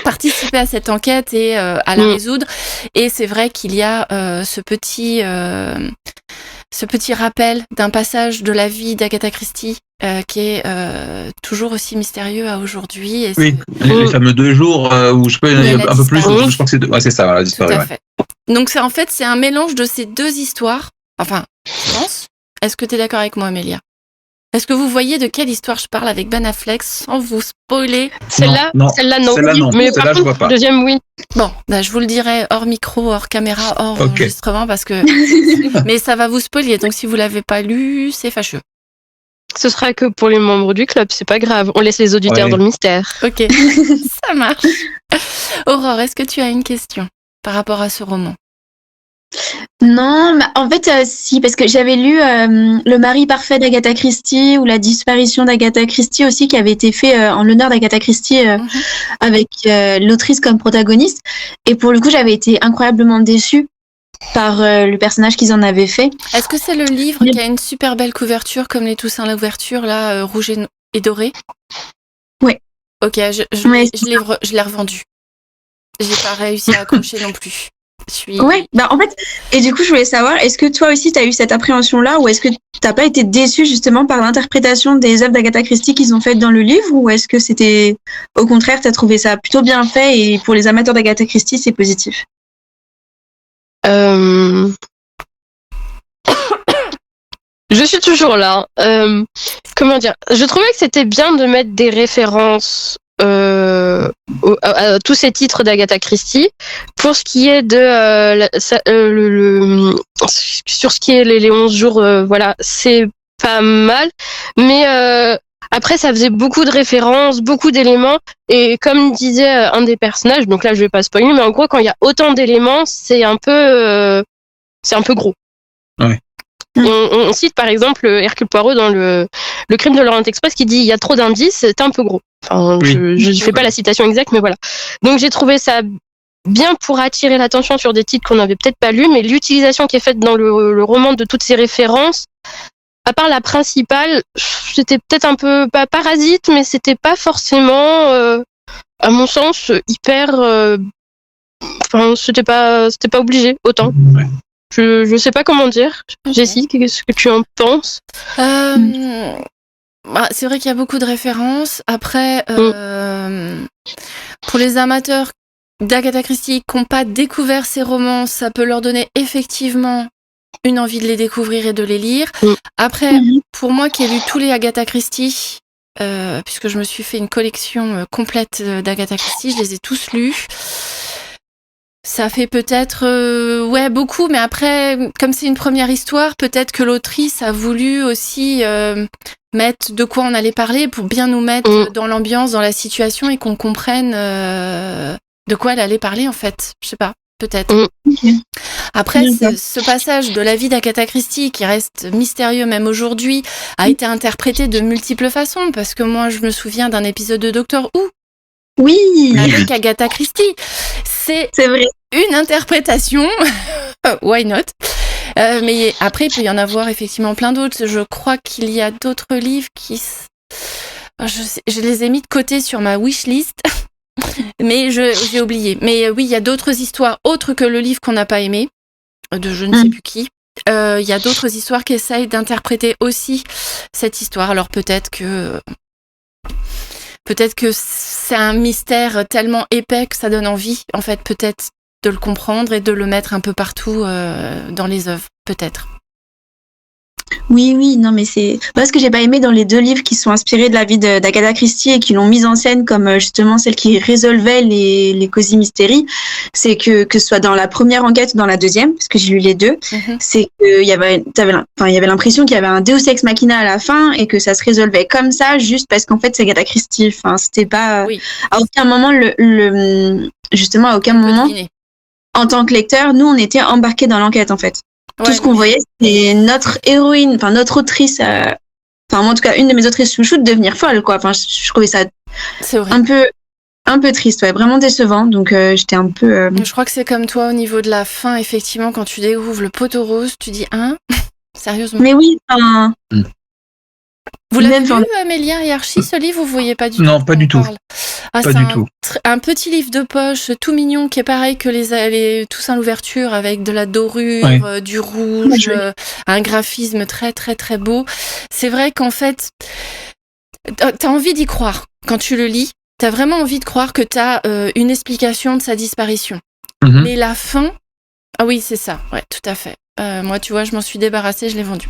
Participer à cette enquête et à la résoudre. Et c'est vrai qu'il y a ce petit rappel d'un passage de la vie d'Agatha Christie qui est toujours aussi mystérieux à aujourd'hui. Et oui, les fameux 2 jours où je peux un peu plus. Je crois que c'est 2. Ouais, c'est ça, voilà, disparu. Tout à fait. Donc c'est un mélange de ces deux histoires. Enfin, je pense. Est-ce que tu es d'accord avec moi, Amélia? Est-ce que vous voyez de quelle histoire je parle avec Ben Affleck sans vous spoiler? Celle-là, non. Celle-là, Mais celle-là, je vois pas. Deuxième, oui. Bon, je vous le dirai hors micro, hors caméra, hors enregistrement, parce que... Mais ça va vous spoiler, donc si vous l'avez pas lu, c'est fâcheux. Ce sera que pour les membres du club, c'est pas grave. On laisse les auditeurs dans le mystère. Ok, ça marche. Aurore, est-ce que tu as une question par rapport à ce roman? Non, mais en fait, si, parce que j'avais lu Le mari parfait d'Agatha Christie ou La disparition d'Agatha Christie aussi, qui avait été fait en l'honneur d'Agatha Christie avec l'autrice comme protagoniste. Et pour le coup, j'avais été incroyablement déçue par le personnage qu'ils en avaient fait. Est-ce que c'est le livre qui a une super belle couverture, comme les Toussaint l'ouverture, là, rouge et doré? Oui. Ok, je l'ai revendu. J'ai pas réussi à accrocher non plus. Ouais, bah en fait, et du coup, je voulais savoir, est-ce que toi aussi, tu as eu cette appréhension-là, ou est-ce que t'as pas été déçu justement par l'interprétation des œuvres d'Agatha Christie qu'ils ont faites dans le livre, ou est-ce que c'était, au contraire, t'as trouvé ça plutôt bien fait, et pour les amateurs d'Agatha Christie, c'est positif? Je suis toujours là. Comment dire? Je trouvais que c'était bien de mettre des références à tous ces titres d'Agatha Christie. Pour ce qui est de sur ce qui est les 11 jours, voilà, c'est pas mal. Mais après, ça faisait beaucoup de références, beaucoup d'éléments. Et comme disait un des personnages, donc là, je vais pas spoiler, mais en gros, quand il y a autant d'éléments, c'est un peu gros. Ouais. On cite par exemple Hercule Poirot dans le crime de l'Orient Express qui dit il y a trop d'indices, c'est un peu gros. Enfin, Oui. je fais pas la citation exacte, mais voilà. Donc j'ai trouvé ça bien pour attirer l'attention sur des titres qu'on n'avait peut-être pas lus, mais l'utilisation qui est faite dans le roman de toutes ces références, à part la principale, c'était peut-être un peu pas parasite, mais c'était pas forcément, à mon sens, hyper. Enfin, c'était pas obligé autant. Ouais. Je sais pas comment dire. Jessie, qu'est-ce que tu en penses? C'est vrai qu'il y a beaucoup de références. Après, pour les amateurs d'Agatha Christie qui n'ont pas découvert ces romans, ça peut leur donner effectivement une envie de les découvrir et de les lire. Après, pour moi qui ai lu tous les Agatha Christie, puisque je me suis fait une collection complète d'Agatha Christie, je les ai tous lus. Ça fait peut-être beaucoup, mais après, comme c'est une première histoire, peut-être que l'autrice a voulu aussi mettre de quoi on allait parler pour bien nous mettre dans l'ambiance, dans la situation et qu'on comprenne de quoi elle allait parler en fait. Je sais pas, peut-être. Après, ce passage de la vie d'Agatha Christie qui reste mystérieux même aujourd'hui a été interprété de multiples façons parce que moi je me souviens d'un épisode de Doctor Who. Oui, avec Agatha Christie. C'est vrai. Une interprétation. Why not? Mais après, il peut y en avoir effectivement plein d'autres. Je crois qu'il y a d'autres livres qui... Je les ai mis de côté sur ma wishlist, mais j'ai oublié. Mais oui, il y a d'autres histoires autres que le livre qu'on n'a pas aimé, de je ne sais plus qui. Il y a d'autres histoires qui essayent d'interpréter aussi cette histoire. Alors peut-être que c'est un mystère tellement épais que ça donne envie, en fait, peut-être de le comprendre et de le mettre un peu partout dans les œuvres, peut-être. Oui, non, mais c'est ce que j'ai pas aimé dans les deux livres qui sont inspirés de la vie d'Agatha Christie et qui l'ont mise en scène comme justement celle qui résolvait les Cozy Mystery, c'est que ce soit dans la première enquête ou dans la deuxième, parce que j'ai lu les deux, c'est qu'il y avait l'impression qu'il y avait un Deus Ex Machina à la fin et que ça se résolvait comme ça juste parce qu'en fait c'est Agatha Christie. Enfin, c'était pas à aucun moment justement à aucun moment en tant que lecteur, nous on était embarqués dans l'enquête en fait. Tout ce qu'on voyait, c'est notre héroïne, enfin notre autrice, moi en tout cas une de mes autrices chouchoutes devenir folle quoi. Enfin, je trouvais ça un peu triste, vraiment décevant. Donc j'étais un peu. Je crois que c'est comme toi au niveau de la fin, effectivement, quand tu découvres le poteau rose, tu dis sérieusement. Mais oui. Vous l'avez vu, Amélia et Archie, ce livre, vous voyez pas du tout? Non, pas du tout. Pas du tout. Un petit livre de poche tout mignon qui est pareil que les Toussaint l'ouverture avec de la dorure, du rouge, un graphisme très très très beau. C'est vrai qu'en fait, t'as envie d'y croire quand tu le lis. T'as vraiment envie de croire que t'as une explication de sa disparition. Mais la fin, ah oui, c'est ça. Ouais, tout à fait. Moi, tu vois, je m'en suis débarrassée, je l'ai vendu.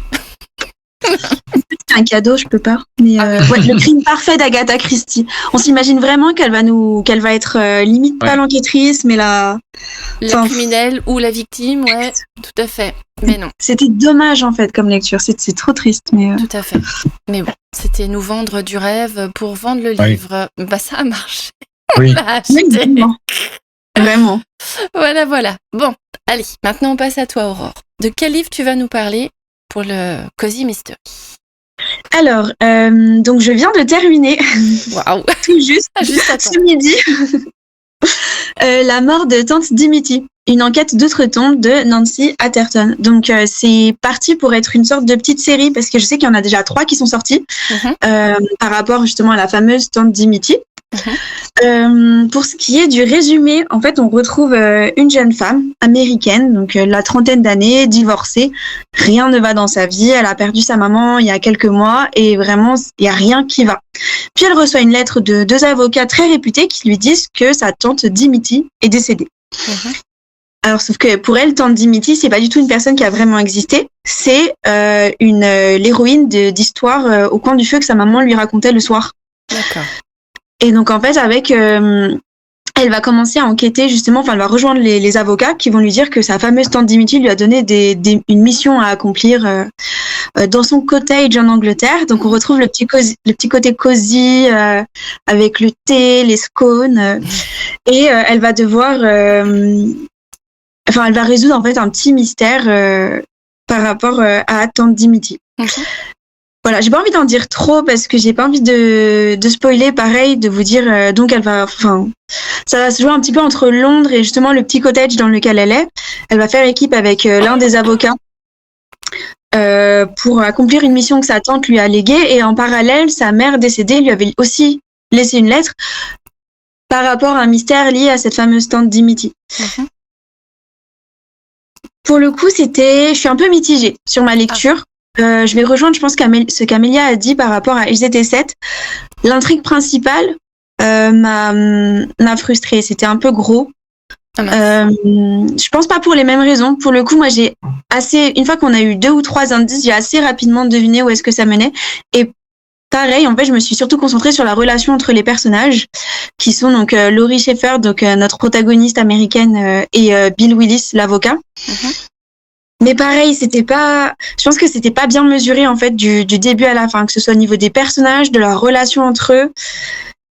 C'est un cadeau, je peux pas. Mais le crime parfait d'Agatha Christie. On s'imagine vraiment qu'elle va être limite pas l'enquêtrice, mais la criminelle ou la victime, tout à fait. Mais non. C'était dommage en fait comme lecture. C'est trop triste, mais. Tout à fait. Mais bon, c'était nous vendre du rêve pour vendre le livre. Bah ça a marché. Oui. On l'a acheté. Vraiment. Voilà. Bon, allez, maintenant on passe à toi, Aurore. De quel livre tu vas nous parler pour le Cozy Mystery? Alors, donc je viens de terminer, tout juste ce midi, La mort de Tante Dimity, une enquête d'outre-tombe de Nancy Atherton. Donc c'est parti pour être une sorte de petite série parce que je sais qu'il y en a déjà 3 qui sont sortis par rapport justement à la fameuse Tante Dimity. Pour ce qui est du résumé, en fait, on retrouve une jeune femme américaine, donc la trentaine d'années, divorcée. Rien ne va dans sa vie. Elle a perdu sa maman il y a quelques mois et vraiment, il n'y a rien qui va. Puis elle reçoit une lettre de 2 avocats très réputés qui lui disent que sa tante Dimity est décédée. Alors, sauf que pour elle, tante Dimity, c'est pas du tout une personne qui a vraiment existé. C'est l'héroïne d'histoire au coin du feu que sa maman lui racontait le soir. D'accord. Et donc, en fait, elle va commencer à enquêter, justement, elle va rejoindre les avocats qui vont lui dire que sa fameuse tante Dimity lui a donné une mission à accomplir dans son cottage en Angleterre. Donc, on retrouve le petit côté cosy avec le thé, les scones. Et elle va devoir... elle va résoudre, en fait, un petit mystère par rapport à tante Dimity. Voilà, j'ai pas envie d'en dire trop parce que j'ai pas envie de spoiler, pareil, de vous dire donc ça va se jouer un petit peu entre Londres et justement le petit cottage dans lequel elle est. Elle va faire équipe avec l'un des avocats pour accomplir une mission que sa tante lui a léguée et en parallèle, sa mère décédée lui avait aussi laissé une lettre par rapport à un mystère lié à cette fameuse tante Dimity. Pour le coup, je suis un peu mitigée sur ma lecture. Je vais rejoindre, je pense, ce qu'Amélia a dit par rapport à LGT7. L'intrigue principale m'a frustrée. C'était un peu gros. Je pense pas pour les mêmes raisons. Pour le coup, moi, une fois qu'on a eu 2 ou 3 indices, j'ai assez rapidement deviné où est-ce que ça menait. Et pareil, en fait, je me suis surtout concentrée sur la relation entre les personnages, qui sont donc Laurie Schaefer, donc notre protagoniste américaine, et Bill Willis, l'avocat. Mais pareil, je pense que c'était pas bien mesuré, en fait, du début à la fin, que ce soit au niveau des personnages, de leur relation entre eux,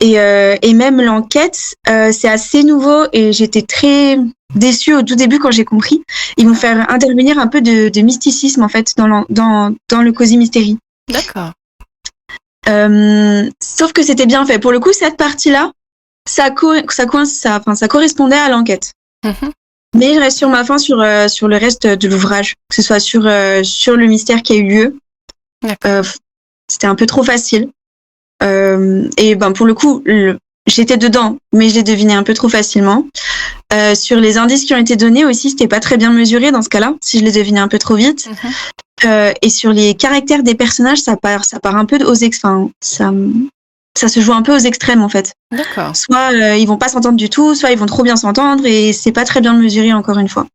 et même l'enquête, c'est assez nouveau et j'étais très déçue au tout début quand j'ai compris. Ils vont faire intervenir un peu de mysticisme, en fait, dans le Cozy Mystery. D'accord. Sauf que c'était bien fait. Pour le coup, cette partie-là, ça correspondait à l'enquête. Mais je reste sur ma faim sur le reste de l'ouvrage, que ce soit sur le mystère qui a eu lieu. C'était un peu trop facile. Et pour le coup, j'étais dedans, mais je l'ai deviné un peu trop facilement. Sur les indices qui ont été donnés aussi, c'était pas très bien mesuré dans ce cas-là, si je l'ai deviné un peu trop vite. Et sur les caractères des personnages, ça part un peu ça se joue un peu aux extrêmes, en fait. D'accord. Soit ils vont pas s'entendre du tout, soit ils vont trop bien s'entendre et c'est pas très bien mesuré, encore une fois.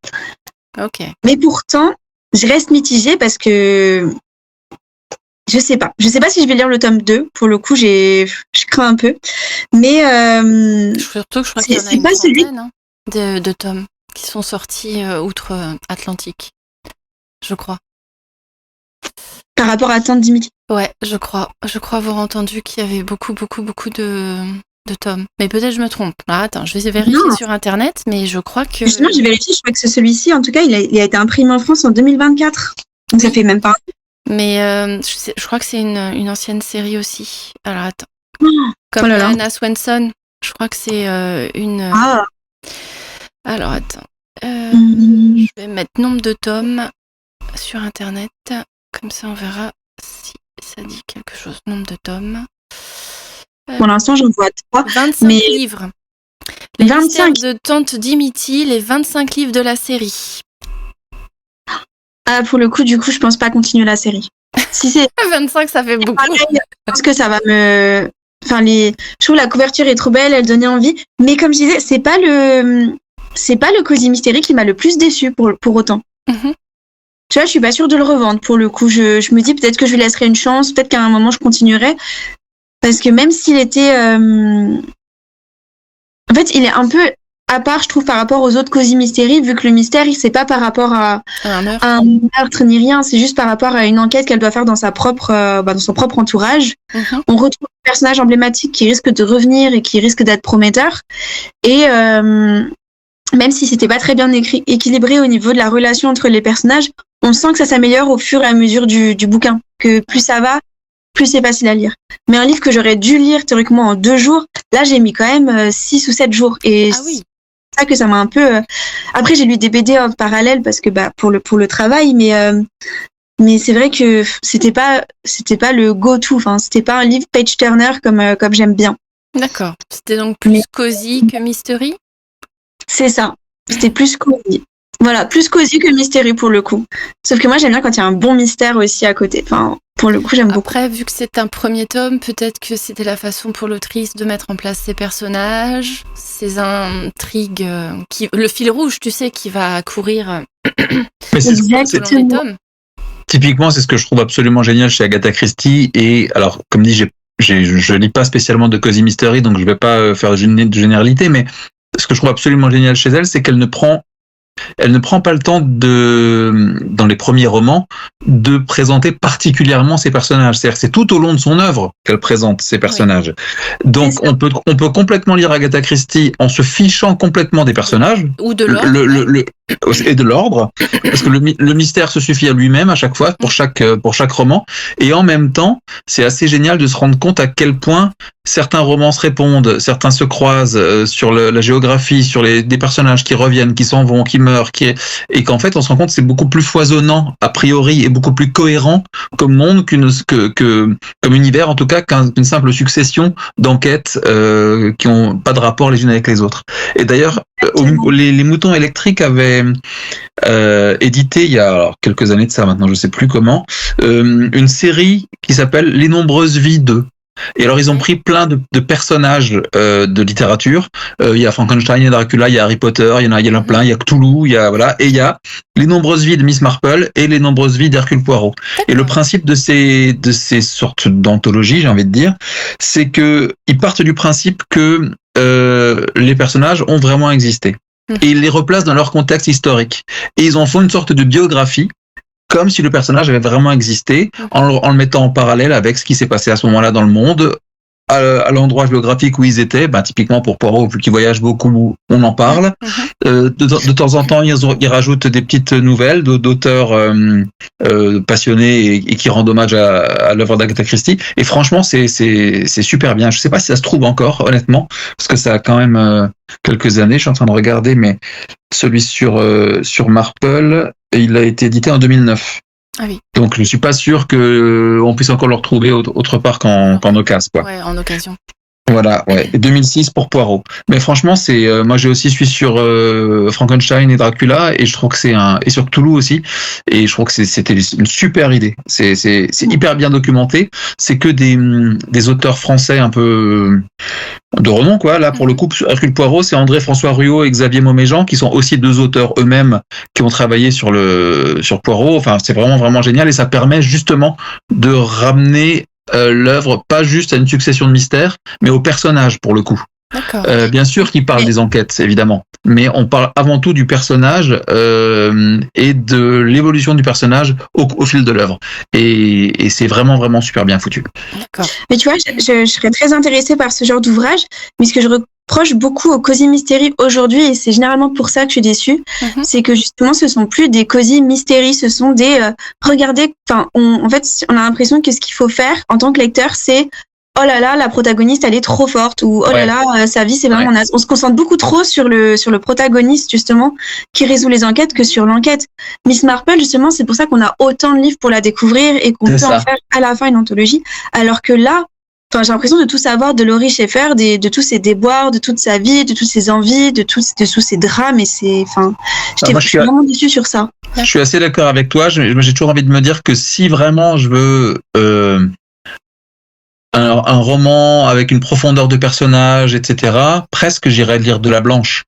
Ok. Mais pourtant, je reste mitigée parce que je sais pas si je vais lire le tome 2. Pour le coup, je crains un peu. Mais surtout que je crois qu'il y en a une trentaine de tomes qui sont sortis outre-Atlantique. Je crois. Par rapport à Tante Dimity. Ouais, je crois avoir entendu qu'il y avait beaucoup de tomes. Mais peut-être je me trompe. Attends, je vais vérifier sur Internet, mais je crois que... Justement, j'ai vérifié, je crois que c'est celui-ci. En tout cas, il a été imprimé en France en 2024. Donc ça fait même pas... Mais je crois que c'est une ancienne série aussi. Alors attends. Comme Anna Swenson. Je crois que c'est une... Alors attends. Je vais mettre nombre de tomes sur Internet. Comme ça, on verra si ça dit quelque chose. Nombre de tomes. Pour l'instant, j'en vois 3. 25 livres. Les 25 de Tante Dimity, les 25 livres de la série. Ah, pour le coup, je pense pas continuer la série. Si c'est 25, ça fait beaucoup. Je pense que ça va me... je trouve la couverture est trop belle, elle donnait envie. Mais comme je disais, c'est pas le Cozy Mystery qui m'a le plus déçu pour autant. Tu vois, je suis pas sûre de le revendre pour le coup. Je me dis peut-être que je lui laisserai une chance, peut-être qu'à un moment je continuerai. Parce que même s'il était... En fait, il est un peu à part, je trouve, par rapport aux autres Cozy Mystery, vu que le mystère, c'est pas par rapport à un meurtre ni rien, c'est juste par rapport à une enquête qu'elle doit faire dans son propre entourage. On retrouve un personnage emblématique qui risque de revenir et qui risque d'être prometteur. Et même si c'était pas très bien équilibré au niveau de la relation entre les personnages, on sent que ça s'améliore au fur et à mesure du bouquin. Que plus ça va, plus c'est facile à lire. Mais un livre que j'aurais dû lire théoriquement en 2 jours, là j'ai mis quand même 6 ou 7 jours. Et c'est ça que ça m'a un peu... Après j'ai lu des BD en parallèle parce que pour le travail, mais c'est vrai que c'était pas le go-to, c'était pas un livre page-turner comme j'aime bien. D'accord. C'était donc plus cosy que mystery? C'est ça. C'était plus cosy. Voilà, plus cosy que mystery pour le coup. Sauf que moi, j'aime bien quand il y a un bon mystère aussi à côté. Enfin, pour le coup, j'aime beaucoup. Après, vu que c'est un premier tome, peut-être que c'était la façon pour l'autrice de mettre en place ses personnages, ses intrigues, le fil rouge, tu sais, qui va courir Mais c'est selon les tomes. Typiquement, c'est ce que je trouve absolument génial chez Agatha Christie. Et alors, comme dit, je lis pas spécialement de Cozy Mystery, donc je vais pas faire de généralité, mais ce que je trouve absolument génial chez elle, c'est qu'elle ne prend pas le temps dans les premiers romans, de présenter particulièrement ses personnages. C'est-à-dire que c'est tout au long de son œuvre qu'elle présente ses personnages. Oui. Donc, on peut complètement lire Agatha Christie en se fichant complètement des personnages. Ou de l'ordre. Et de l'ordre. Parce que le mystère se suffit à lui-même à chaque fois, pour chaque roman. Et en même temps, c'est assez génial de se rendre compte à quel point certains romans se répondent, certains se croisent sur la géographie, sur des personnages qui reviennent, qui s'en vont, qui meurent, et qu'en fait on se rend compte que c'est beaucoup plus foisonnant a priori et beaucoup plus cohérent comme monde comme univers en tout cas qu'une simple succession d'enquêtes qui ont pas de rapport les unes avec les autres. Et d'ailleurs les Moutons électriques avaient édité il y a quelques années de ça maintenant, je sais plus comment, une série qui s'appelle Les Nombreuses Vies 2. Et alors ils ont pris plein de personnages de littérature. Il y a Frankenstein, il y a Dracula, il y a Harry Potter, il y en a plein. Il y a Cthulhu, il y a Les Nombreuses Vies de Miss Marple et Les Nombreuses Vies d'Hercule Poirot. Et le principe de ces sortes d'anthologies, j'ai envie de dire, c'est que ils partent du principe que les personnages ont vraiment existé. Et ils les replacent dans leur contexte historique. Et ils en font une sorte de biographie, comme si le personnage avait vraiment existé, en le mettant en parallèle avec ce qui s'est passé à ce moment-là dans le monde, à l'endroit géographique où ils étaient. Typiquement pour Poirot, vu qu'il voyage beaucoup, on en parle. De temps en temps, ils rajoutent des petites nouvelles d'auteurs passionnés et qui rendent hommage à l'œuvre d'Agatha Christie. Et franchement, c'est super bien. Je sais pas si ça se trouve encore, honnêtement, parce que ça a quand même quelques années. Je suis en train de regarder, mais celui sur Marple, il a été édité en 2009. Ah oui. Donc je suis pas sûr que on puisse encore le retrouver autre part qu'en occasion, quoi. Ouais, en occasion. Voilà, ouais. 2006 pour Poirot. Mais franchement, moi j'ai aussi suis sur Frankenstein et Dracula, et je trouve que et sur Cthulhu aussi, et je trouve que c'était une super idée. C'est hyper bien documenté. C'est que des auteurs français un peu de renom, quoi. Là, pour le coup, Hercule Poirot, c'est André-François Ruot et Xavier Mauméjean, qui sont aussi deux auteurs eux-mêmes qui ont travaillé sur Poirot. Enfin, c'est vraiment, vraiment génial, et ça permet justement de ramener l'œuvre pas juste à une succession de mystères, mais aux personnages pour le coup. D'accord. Bien sûr qu'il parle des enquêtes, évidemment, mais on parle avant tout du personnage et de l'évolution du personnage au fil de l'œuvre. Et c'est vraiment, vraiment super bien foutu. D'accord. Mais tu vois, je serais très intéressée par ce genre d'ouvrage, mais ce que je reproche beaucoup aux Cozy Mystery aujourd'hui, et c'est généralement pour ça que je suis déçue, c'est que justement, ce sont plus des Cozy Mystery, ce sont des regardez, enfin, en fait, on a l'impression que ce qu'il faut faire en tant que lecteur, c'est oh là là, la protagoniste, elle est trop forte, ou oh là là, sa vie, c'est vraiment on se concentre beaucoup trop sur le protagoniste, justement, qui résout les enquêtes que sur l'enquête. Miss Marple, justement, c'est pour ça qu'on a autant de livres pour la découvrir et qu'on peut en faire à la fin une anthologie. Alors que là, j'ai l'impression de tout savoir de Laurie Schaeffer, de tous ses déboires, de toute sa vie, de toutes ses envies, de tous ses drames, et j'étais vraiment déçue sur ça. Je suis assez d'accord avec toi. J'ai toujours envie de me dire que si vraiment je veux un roman avec une profondeur de personnage, etc., presque j'irais lire de la Blanche.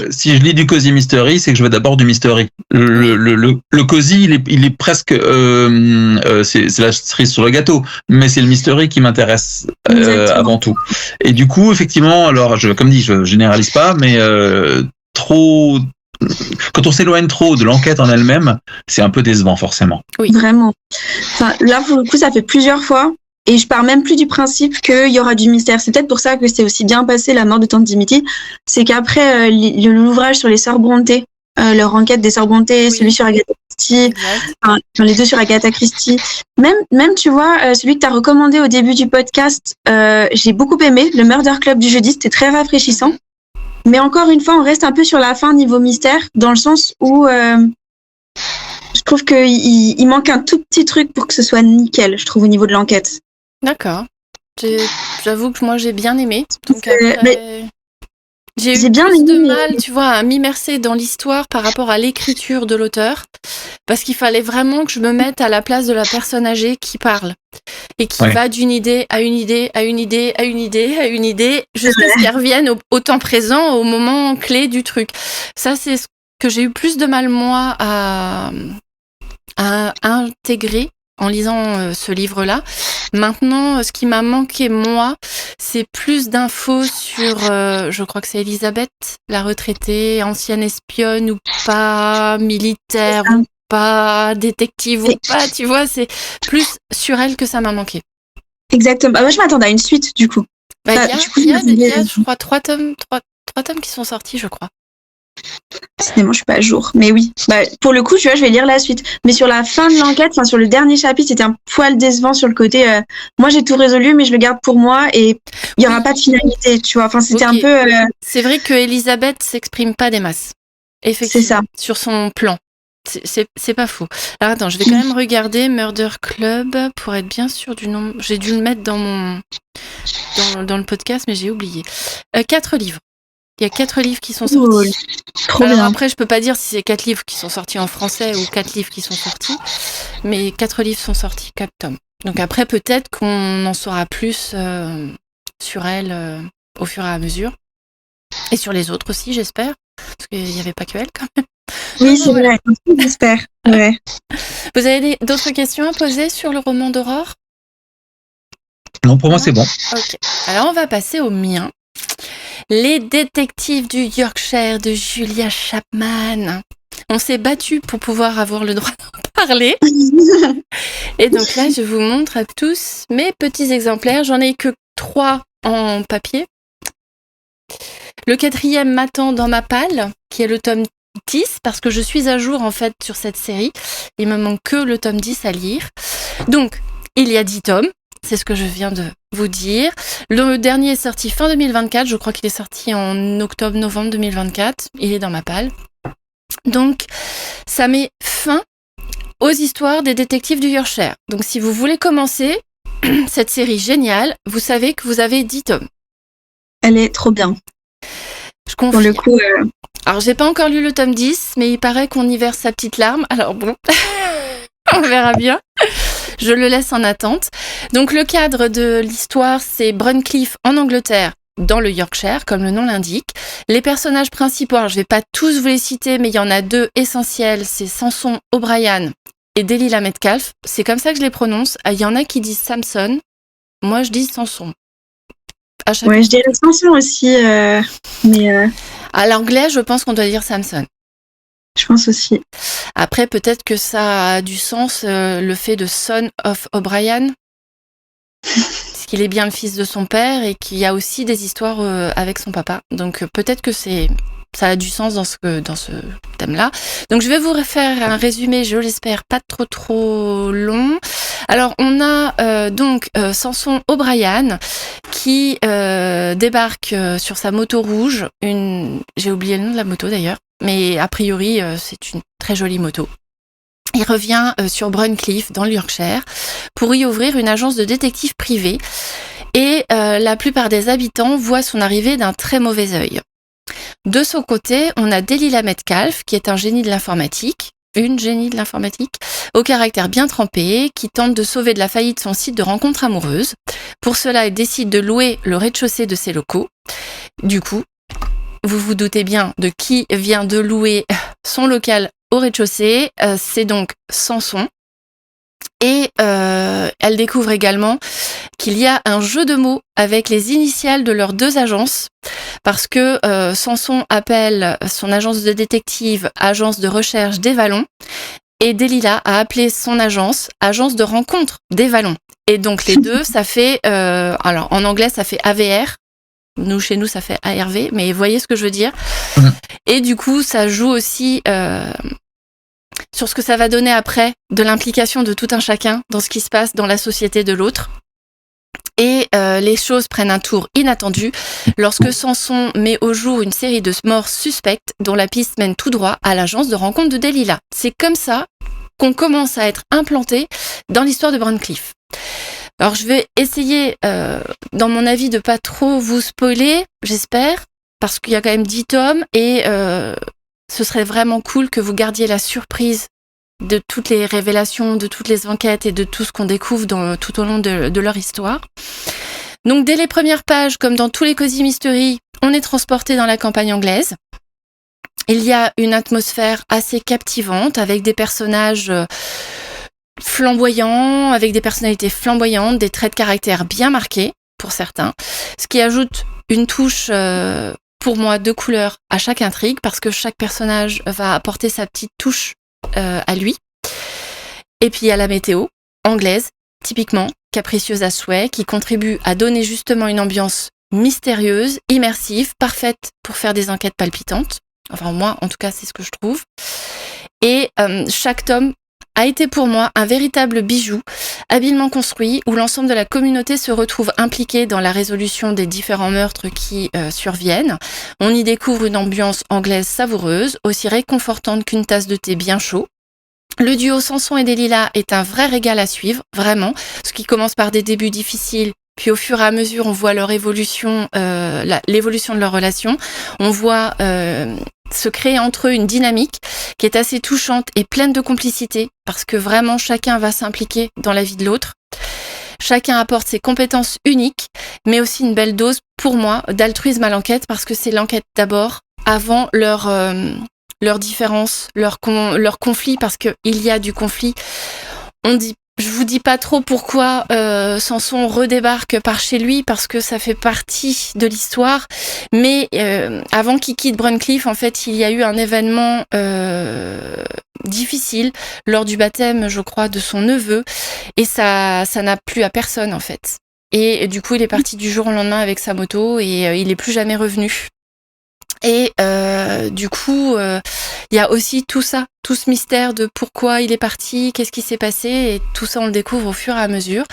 Si je lis du Cozy Mystery, c'est que je veux d'abord du mystery. Le Cozy, il est presque c'est la cerise sur le gâteau, mais c'est le mystery qui m'intéresse avant tout. Et du coup, effectivement, alors comme dit, je généralise pas, mais quand on s'éloigne trop de l'enquête en elle-même, c'est un peu décevant, forcément. Oui, vraiment. Là, pour le coup, ça fait plusieurs fois. Et je pars même plus du principe qu'il y aura du mystère. C'est peut-être pour ça que c'est aussi bien passé La mort de Tante Dimity. C'est qu'après l'ouvrage sur les sœurs Brontë, leur enquête des sœurs Brontë, celui sur Agatha Christie, les deux sur Agatha Christie. Même tu vois, celui que tu as recommandé au début du podcast, j'ai beaucoup aimé, le Murder Club du jeudi, c'était très rafraîchissant. Mais encore une fois, on reste un peu sur la fin niveau mystère, dans le sens où je trouve qu'il manque un tout petit truc pour que ce soit nickel, je trouve, au niveau de l'enquête. D'accord. J'avoue que moi j'ai bien aimé. Donc j'ai eu bien plus de aimé, mal, tu vois, à m'immerser dans l'histoire par rapport à l'écriture de l'auteur, parce qu'il fallait vraiment que je me mette à la place de la personne âgée qui parle et qui va d'une idée à une idée, à une idée, à une idée, à une idée, jusqu'à ce qu'elle revienne au temps présent, au moment clé du truc. Ça, c'est ce que j'ai eu plus de mal, moi, à intégrer en lisant ce livre-là. Maintenant, ce qui m'a manqué, moi, c'est plus d'infos sur, je crois que c'est Elisabeth, la retraitée, ancienne espionne ou pas, militaire ou pas, détective ou pas, tu vois, c'est plus sur elle que ça m'a manqué. Exactement. Bah, moi, je m'attendais à une suite, du coup. Il y a, je crois, 3 tomes qui sont sortis, je crois. Décidément, je suis pas à jour. Mais oui. Bah, pour le coup, tu vois, je vais lire la suite. Mais sur la fin de l'enquête, enfin, sur le dernier chapitre, c'était un poil décevant sur le côté, moi, j'ai tout résolu, mais je le garde pour moi et il y aura pas de finalité, tu vois. Enfin, c'était un peu, C'est vrai que Elisabeth s'exprime pas des masses. Effectivement. C'est ça. Sur son plan. C'est pas faux. Alors attends, je vais quand même regarder Murder Club pour être bien sûr du nom. J'ai dû le mettre dans le podcast, mais j'ai oublié. 4 livres. Il y a 4 livres qui sont sortis. Trop Alors bien. après, je peux pas dire si c'est 4 livres qui sont sortis en français ou 4 livres qui sont sortis, mais 4 livres sont sortis, 4 tomes. Donc après, peut-être qu'on en saura plus sur elle au fur et à mesure. Et sur les autres aussi, j'espère. Parce qu'il n'y avait pas que elle, quand même. Oui, c'est vrai. J'espère. Ouais. Vous avez d'autres questions à poser sur le roman d'Aurore ? Non, pour moi, c'est bon. Ok. Alors, on va passer au mien. Les détectives du Yorkshire de Julia Chapman. On s'est battu pour pouvoir avoir le droit d'en parler. Et donc là, je vous montre à tous mes petits exemplaires. J'en ai que 3 en papier. Le 4e m'attend dans ma palle, qui est le tome 10, parce que je suis à jour en fait sur cette série. Il me manque que le tome 10 à lire. Donc, il y a 10 tomes. C'est ce que je viens de vous dire. Le dernier est sorti fin 2024. Je crois qu'il est sorti en octobre-novembre 2024. Il est dans ma palle. Donc, ça met fin aux histoires des détectives du Yorkshire. Donc, si vous voulez commencer cette série géniale, vous savez que vous avez 10 tomes. Elle est trop bien. Je confie. Pour le coup. Alors, j'ai pas encore lu le tome 10, mais il paraît qu'on y verse sa petite larme. Alors bon, on verra bien. Je le laisse en attente. Donc, le cadre de l'histoire, c'est Bruncliffe en Angleterre, dans le Yorkshire, comme le nom l'indique. Les personnages principaux, alors je vais pas tous vous les citer, mais il y en a 2 essentiels. C'est Samson O'Brien et Delilah Metcalfe. C'est comme ça que je les prononce. Il y en a qui disent Samson. Moi, je dis Samson. Ouais, je dirais Samson aussi, mais... À l'anglais, je pense qu'on doit dire Samson. Je pense aussi. Après, peut-être que ça a du sens, le fait de Son of O'Brien, parce qu'il est bien le fils de son père et qu'il y a aussi des histoires avec son papa. Donc peut-être que ça a du sens dans ce thème-là. Donc je vais vous refaire un résumé, je l'espère, pas trop long. Alors on a donc Samson O'Brien qui débarque sur sa moto rouge. J'ai oublié le nom de la moto d'ailleurs, mais a priori c'est une très jolie moto. Il revient sur Bruncliffe, dans le Yorkshire, pour y ouvrir une agence de détectives privée. Et la plupart des habitants voient son arrivée d'un très mauvais œil. De son côté, on a Delilah Metcalfe, qui est une génie de l'informatique, au caractère bien trempé, qui tente de sauver de la faillite son site de rencontres amoureuses. Pour cela, elle décide de louer le rez-de-chaussée de ses locaux. Du coup, vous vous doutez bien de qui vient de louer son local au rez-de-chaussée, c'est donc Samson. Et elle découvre également qu'il y a un jeu de mots avec les initiales de leurs 2 agences, parce que Samson appelle son agence de détective agence de recherche des Vallons, et Delilah a appelé son agence de rencontre des Vallons. Et donc les deux, ça fait, alors en anglais ça fait AVR, chez nous ça fait ARV, mais vous voyez ce que je veux dire. Et du coup ça joue aussi sur ce que ça va donner après de l'implication de tout un chacun dans ce qui se passe dans la société de l'autre. Et les choses prennent un tour inattendu lorsque Samson met au jour une série de morts suspectes dont la piste mène tout droit à l'agence de rencontre de Delilah. C'est comme ça qu'on commence à être implanté dans l'histoire de Bruncliffe. Alors je vais essayer, dans mon avis, de pas trop vous spoiler, j'espère, parce qu'il y a quand même 10 tomes et ce serait vraiment cool que vous gardiez la surprise de toutes les révélations, de toutes les enquêtes et de tout ce qu'on découvre tout au long de leur histoire. Donc dès les premières pages, comme dans tous les Cozy Mystery, on est transporté dans la campagne anglaise. Il y a une atmosphère assez captivante avec des personnages flamboyants, avec des personnalités flamboyantes, des traits de caractère bien marqués pour certains, ce qui ajoute une touche pour moi de couleur à chaque intrigue parce que chaque personnage va apporter sa petite touche à lui. Et puis il y a la météo anglaise, typiquement capricieuse à souhait, qui contribue à donner justement une ambiance mystérieuse, immersive, parfaite pour faire des enquêtes palpitantes. Enfin moi, en tout cas, c'est ce que je trouve. Et chaque tome a été pour moi un véritable bijou, habilement construit, où l'ensemble de la communauté se retrouve impliquée dans la résolution des différents meurtres qui surviennent. On y découvre une ambiance anglaise savoureuse, aussi réconfortante qu'une tasse de thé bien chaud. Le duo Samson et Delilah est un vrai régal à suivre, vraiment, ce qui commence par des débuts difficiles, puis au fur et à mesure, on voit leur évolution, l'évolution de leur relation. On voit se créer entre eux une dynamique qui est assez touchante et pleine de complicité, parce que vraiment chacun va s'impliquer dans la vie de l'autre. Chacun apporte ses compétences uniques, mais aussi une belle dose, pour moi, d'altruisme à l'enquête, parce que c'est l'enquête d'abord, avant leur différence, leur conflit, parce qu'il y a du conflit. Je vous dis pas trop pourquoi Samson redébarque par chez lui, parce que ça fait partie de l'histoire. Mais avant qu'il quitte Bruncliffe, en fait, il y a eu un événement difficile lors du baptême, je crois, de son neveu. Et ça n'a plu à personne, en fait. Et du coup, il est parti du jour au lendemain avec sa moto et il est plus jamais revenu. Et du coup, il y a aussi tout ça, tout ce mystère de pourquoi il est parti, qu'est-ce qui s'est passé, et tout ça on le découvre au fur et à mesure.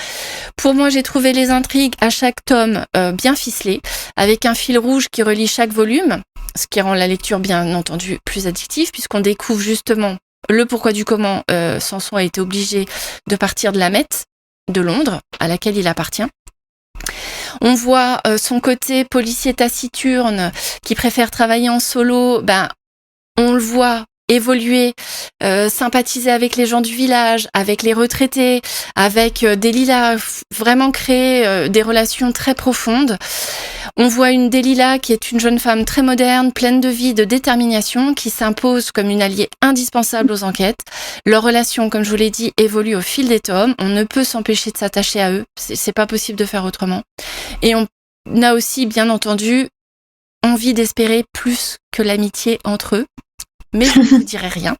Pour moi, j'ai trouvé les intrigues à chaque tome bien ficelées, avec un fil rouge qui relie chaque volume, ce qui rend la lecture bien entendu plus addictive, puisqu'on découvre justement le pourquoi du comment Samson a été obligé de partir de la Met, de Londres, à laquelle il appartient. On voit son côté policier taciturne qui préfère travailler en solo. On le voit évoluer, sympathiser avec les gens du village, avec les retraités, avec Delilah, vraiment créer des relations très profondes. On voit une Delilah qui est une jeune femme très moderne, pleine de vie, de détermination, qui s'impose comme une alliée indispensable aux enquêtes. Leur relation, comme je vous l'ai dit, évolue au fil des tomes. On ne peut s'empêcher de s'attacher à eux. C'est pas possible de faire autrement. Et on a aussi, bien entendu, envie d'espérer plus que l'amitié entre eux. Mais je ne vous dirai rien.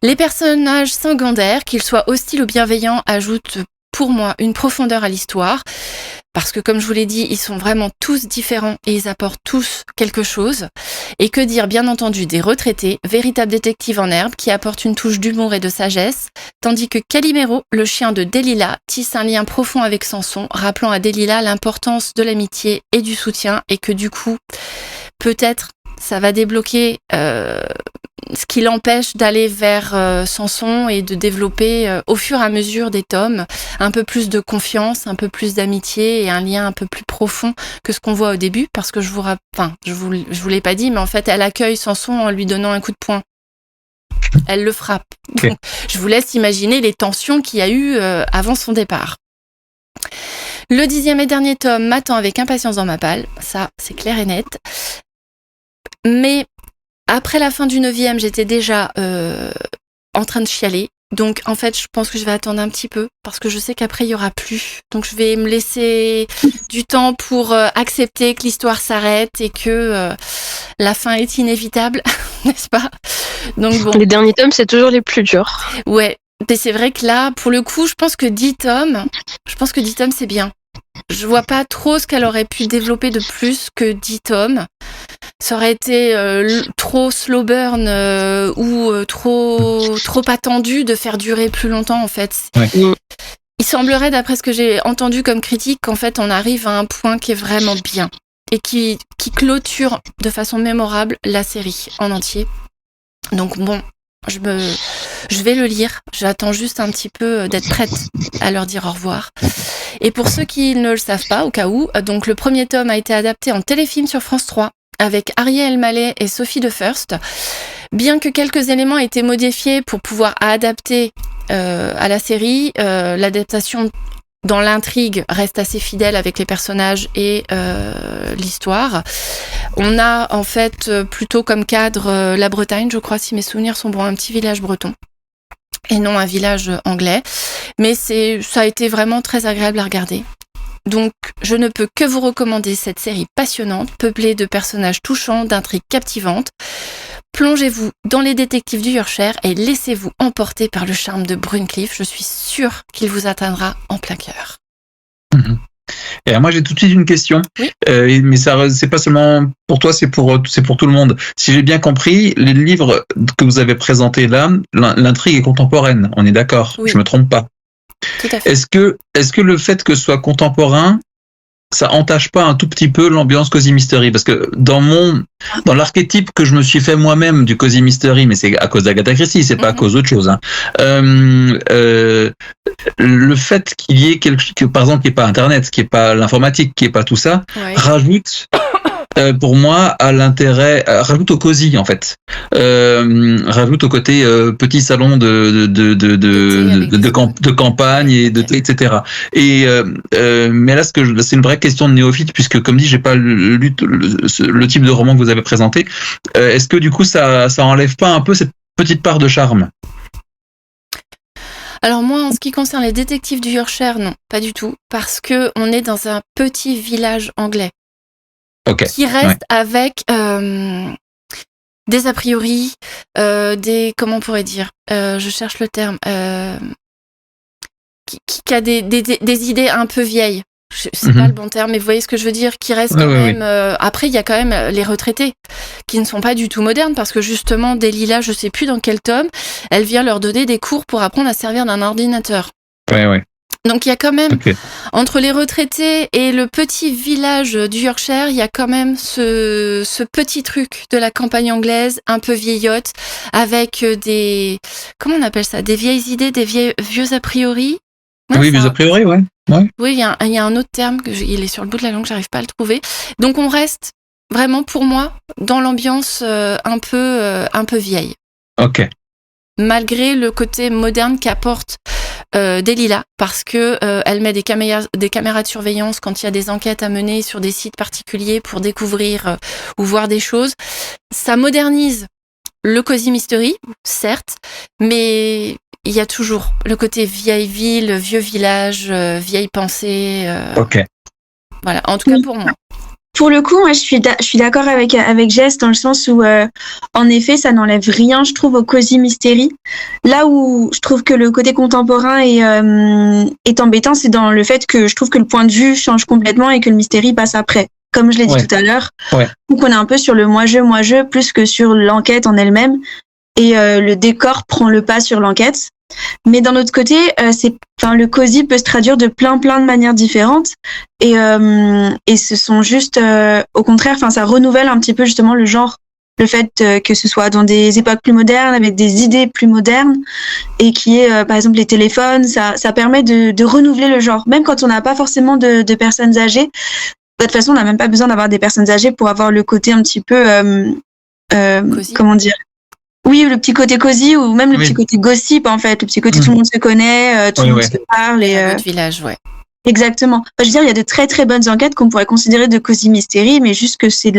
Les personnages secondaires, qu'ils soient hostiles ou bienveillants, ajoutent pour moi une profondeur à l'histoire. Parce que comme je vous l'ai dit, ils sont vraiment tous différents et ils apportent tous quelque chose. Et que dire bien entendu des retraités, véritables détectives en herbe qui apportent une touche d'humour et de sagesse, tandis que Calimero, le chien de Delilah, tisse un lien profond avec Samson, rappelant à Delilah l'importance de l'amitié et du soutien, et que du coup, peut-être, ça va débloquer ce qui l'empêche d'aller vers Samson et de développer au fur et à mesure des tomes un peu plus de confiance, un peu plus d'amitié et un lien un peu plus profond que ce qu'on voit au début, parce que je vous l'ai pas dit, mais en fait elle accueille Samson en lui donnant un coup de poing. Elle le frappe. Okay. Donc, je vous laisse imaginer les tensions qu'il y a eu avant son départ. Le 10e et dernier tome m'attend avec impatience dans ma palle, ça c'est clair et net. Mais après la fin du 9e, j'étais déjà en train de chialer. Donc en fait, je pense que je vais attendre un petit peu parce que je sais qu'après, il y aura plus. Donc je vais me laisser du temps pour accepter que l'histoire s'arrête et que la fin est inévitable, n'est-ce pas? Donc bon. Les derniers tomes, c'est toujours les plus durs. Ouais, mais c'est vrai que là, pour le coup, je pense que 10 tomes, c'est bien. Je vois pas trop ce qu'elle aurait pu développer de plus que 10 tomes. Ça aurait été trop slow burn ou trop attendu de faire durer plus longtemps en fait. Ouais. Il semblerait, d'après ce que j'ai entendu comme critique, qu'en fait on arrive à un point qui est vraiment bien et qui clôture de façon mémorable la série en entier. Donc bon, Je vais le lire. J'attends juste un petit peu d'être prête à leur dire au revoir. Et pour ceux qui ne le savent pas, au cas où, donc le premier tome a été adapté en téléfilm sur France 3 avec Ariel Mallet et Sophie De First. Bien que quelques éléments aient été modifiés pour pouvoir adapter à la série, l'adaptation dans l'intrigue reste assez fidèle avec les personnages et l'histoire. On a en fait plutôt comme cadre la Bretagne, je crois, si mes souvenirs sont bons, un petit village breton et non un village anglais. Mais ça a été vraiment très agréable à regarder. Donc, je ne peux que vous recommander cette série passionnante, peuplée de personnages touchants, d'intrigues captivantes. Plongez-vous dans les détectives du Yorkshire et laissez-vous emporter par le charme de Bruncliffe. Je suis sûre qu'il vous atteindra en plein cœur. Et alors moi, j'ai tout de suite une question. Oui. Mais ça, c'est pas seulement pour toi, c'est pour tout le monde. Si j'ai bien compris, les livres que vous avez présentés là, l'intrigue est contemporaine. On est d'accord? Oui. Je me trompe pas. Tout à fait. Est-ce que le fait que ce soit contemporain, ça entache pas un tout petit peu l'ambiance Cozy Mystery? Parce que dans l'archétype que je me suis fait moi-même du Cozy Mystery, mais c'est à cause d'Agatha Christie, c'est pas à cause d'autre chose, hein. Le fait qu'il y ait par exemple, qu'il n'y ait pas Internet, qu'il n'y ait pas l'informatique, qu'il n'y ait pas tout ça, Ouais. rajoute, pour moi, à l'intérêt, rajoute au cosy en fait, rajoute au côté petit salon de campagne et etc. Et mais là, c'est une vraie question de néophyte puisque, comme dit, j'ai pas lu le type de roman que vous avez présenté. Est-ce que du coup, ça enlève pas un peu cette petite part de charme? Alors moi, en ce qui concerne les détectives du Yorkshire, non, pas du tout, parce que on est dans un petit village anglais. Okay. Qui reste avec des a priori, comment on pourrait dire, je cherche le terme, qui a des idées un peu vieilles. C'est pas le bon terme, mais vous voyez ce que je veux dire, qui reste quand même. Après, il y a quand même les retraités qui ne sont pas du tout modernes parce que justement, Delilah, je sais plus dans quel tome, elle vient leur donner des cours pour apprendre à servir d'un ordinateur. Ouais. Donc il y a quand même, entre les retraités et le petit village du Yorkshire, il y a quand même ce petit truc de la campagne anglaise, un peu vieillotte, avec comment on appelle ça, des vieilles idées, des vieux a priori. Ouais, oui, vieux a priori, ouais. Oui, il y a un autre terme, il est sur le bout de la langue, j'arrive pas à le trouver. Donc on reste vraiment, pour moi, dans l'ambiance un peu vieille. Ok. Malgré le côté moderne qu'apporte Delilah, parce que elle met des caméras de surveillance quand il y a des enquêtes à mener sur des sites particuliers pour découvrir ou voir des choses. Ça modernise le Cozy Mystery, certes, mais il y a toujours le côté vieille ville, vieux village, vieille pensée. Ok. Voilà, en tout cas pour moi. Pour le coup, moi, je suis d'accord avec Jess dans le sens où, en effet, ça n'enlève rien, je trouve, au Cozy Mystery. Là où je trouve que le côté contemporain est embêtant, c'est dans le fait que je trouve que le point de vue change complètement et que le mystère passe après. Comme je l'ai dit tout à l'heure. Ouais. Donc, on est un peu sur le moi-je, plus que sur l'enquête en elle-même. Et le décor prend le pas sur l'enquête. Mais d'un autre côté, le Cozy peut se traduire de plein de manières différentes. Et ce sont juste, au contraire, ça renouvelle un petit peu justement le genre. Le fait que ce soit dans des époques plus modernes, avec des idées plus modernes, et qui est, par exemple, les téléphones, ça permet de renouveler le genre. Même quand on n'a pas forcément de personnes âgées, de toute façon, on n'a même pas besoin d'avoir des personnes âgées pour avoir le côté un petit peu, comment dire, oui, le petit côté cosy ou même le petit côté gossip, en fait. Le petit côté tout le monde se connaît, tout le monde se parle. Et notre village, ouais. Exactement. Je veux dire, il y a de très très bonnes enquêtes qu'on pourrait considérer de Cozy Mystery, mais juste que c'est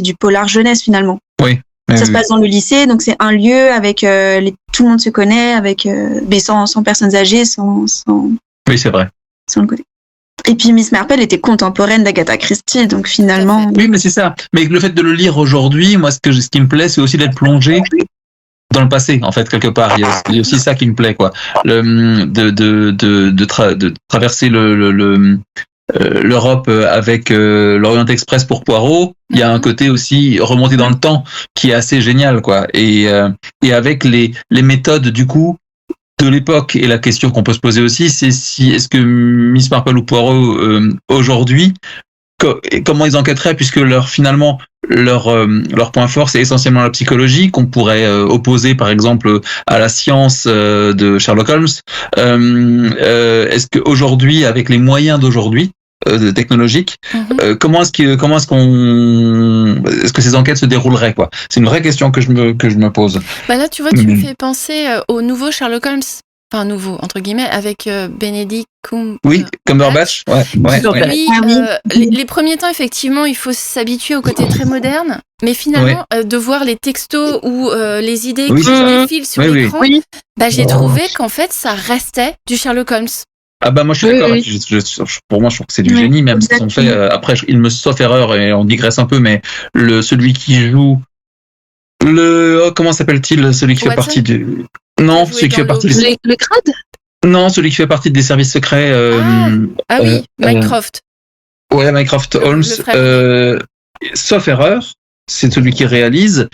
du polar jeunesse finalement. Oui. Ça se passe dans le lycée, donc c'est un lieu avec tout le monde se connaît, avec mais sans personnes âgées, sans. Oui, c'est vrai. Sans le côté. Et puis Miss Marple était contemporaine d'Agatha Christie, donc finalement. Oui, mais c'est ça. Mais le fait de le lire aujourd'hui, moi, ce qui me plaît, c'est aussi d'être plongé dans le passé, en fait, quelque part. Il y a aussi ça qui me plaît, quoi. De traverser l'Europe avec l'Orient Express pour Poirot. Il y a un côté aussi remonté dans le temps qui est assez génial, quoi. Et avec les méthodes, du coup, de l'époque, et la question qu'on peut se poser aussi, c'est est-ce que Miss Marple ou Poirot aujourd'hui comment ils enquêteraient, puisque finalement leur point fort, c'est essentiellement la psychologie, qu'on pourrait opposer par exemple à la science de Sherlock Holmes. Est-ce qu'aujourd'hui, avec les moyens d'aujourd'hui technologiques, comment est-ce que ces enquêtes se dérouleraient, quoi? C'est une vraie question que je me pose. Bah là, tu vois, tu me fais penser au nouveau Sherlock Holmes. Enfin, nouveau, entre guillemets, avec Benedict Cumberbatch. Oui, les premiers temps, effectivement, il faut s'habituer au côté très moderne, mais finalement, de voir les textos ou les idées qui défilent sur l'écran, bah, j'ai trouvé qu'en fait, ça restait du Sherlock Holmes. Ah bah moi je suis d'accord. Pour moi je trouve que c'est du génie, même si on fait. Après, il me sauf erreur et on digresse un peu, mais celui qui joue comment s'appelle-t-il, celui qui fait partie du celui qui fait partie le crade. Non, celui qui fait partie des services secrets. Oui, Mycroft. Mycroft Holmes. Sauf erreur, c'est celui qui réalise.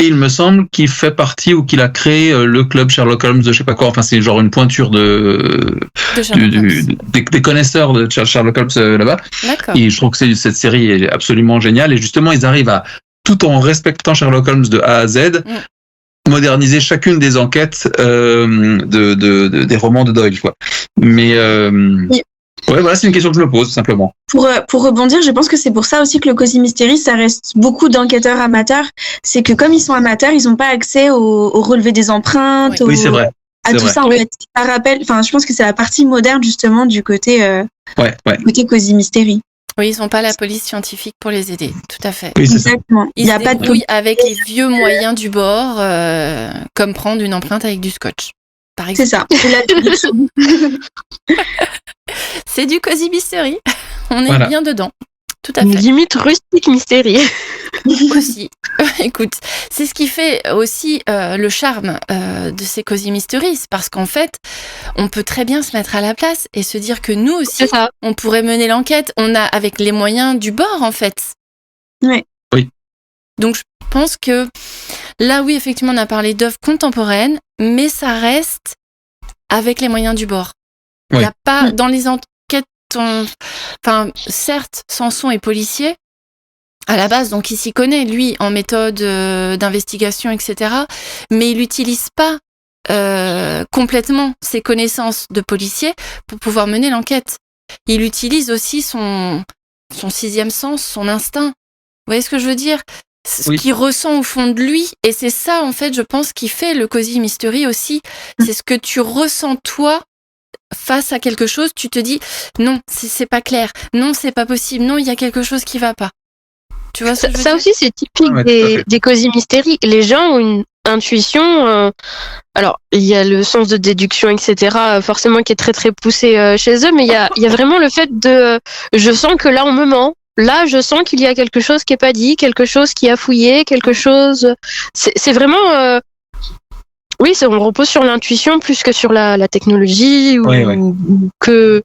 Et il me semble qu'il fait partie ou qu'il a créé le club Sherlock Holmes, je sais pas quoi. Enfin, c'est genre une pointure des connaisseurs de Sherlock Holmes là-bas. D'accord. Et je trouve que cette série est absolument géniale. Et justement, ils arrivent à, tout en respectant Sherlock Holmes de A à Z, moderniser chacune des enquêtes des romans de Doyle, quoi. Mais voilà, c'est une question que je me pose simplement. Pour rebondir, je pense que c'est pour ça aussi que le Cozy Mystery, ça reste beaucoup d'enquêteurs amateurs. C'est que comme ils sont amateurs, ils n'ont pas accès au relevé des empreintes, c'est vrai. À tout ça, en fait. Ça rappelle, je pense que c'est la partie moderne justement du côté côté Cozy Mystery. Oui, ils n'ont pas la police scientifique pour les aider, tout à fait. Oui, c'est exactement. Ils se débrouillent avec les vieux moyens du bord, comme prendre une empreinte avec du scotch, par exemple. C'est ça. C'est du Cozy Mystery. On est bien dedans. Tout à fait. Limite rustique mystery. Aussi. Écoute, c'est ce qui fait aussi le charme de ces Cozy Mysteries, parce qu'en fait, on peut très bien se mettre à la place et se dire que nous aussi, on pourrait mener l'enquête. On a avec les moyens du bord, en fait. Oui. Donc, je pense que là, oui, effectivement, on a parlé d'œuvres contemporaines, mais ça reste avec les moyens du bord. Il n'y a pas, dans les enquêtes, certes, Sanson est policier, à la base, donc il s'y connaît, lui, en méthode d'investigation, etc. Mais il n'utilise pas complètement ses connaissances de policier pour pouvoir mener l'enquête. Il utilise aussi son sixième sens, son instinct. Vous voyez ce que je veux dire ? Ce qu'il ressent au fond de lui. Et c'est ça, en fait, je pense, qui fait le Cozy Mystery aussi. C'est ce que tu ressens, toi, face à quelque chose, tu te dis non, c'est pas clair, non, c'est pas possible, non, il y a quelque chose qui va pas. Tu vois ça aussi, c'est typique des Cozy Mystery. Les gens ont une intuition. Alors, il y a le sens de déduction, etc., forcément qui est très très poussé chez eux, mais il y a vraiment le fait de je sens que là on me ment. Là, je sens qu'il y a quelque chose qui est pas dit, quelque chose qui a fouillé, quelque chose. C'est vraiment. Oui, on repose sur l'intuition plus que sur la technologie ou que.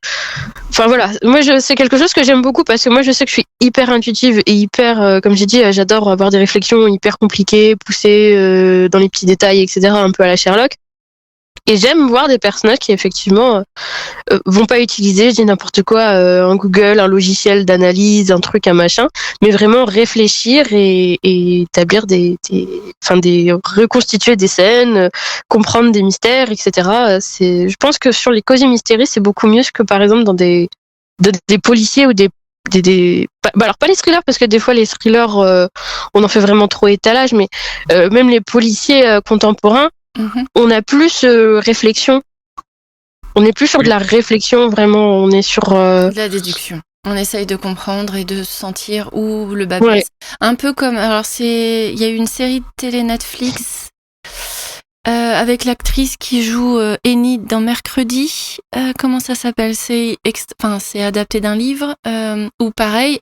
Enfin voilà, moi c'est quelque chose que j'aime beaucoup parce que moi je sais que je suis hyper intuitive et hyper, comme j'ai dit, j'adore avoir des réflexions hyper compliquées, poussées dans les petits détails, etc., un peu à la Sherlock. Et j'aime voir des personnages qui effectivement vont pas utiliser, je dis n'importe quoi, un Google, un logiciel d'analyse, un truc, un machin, mais vraiment réfléchir et établir reconstituer des scènes, comprendre des mystères, etc. Je pense que sur les Cozy Mystery, c'est beaucoup mieux que par exemple dans des policiers ou alors pas les thrillers parce que des fois les thrillers on en fait vraiment trop étalage, mais même les policiers contemporains. On a plus réflexion. On est plus sur de la réflexion, vraiment. On est sur de la déduction. On essaye de comprendre et de sentir où le bas blesse. Un peu comme, alors il y a eu une série de télé Netflix avec l'actrice qui joue Enid dans Mercredi. Comment ça s'appelle ? C'est adapté d'un livre où pareil.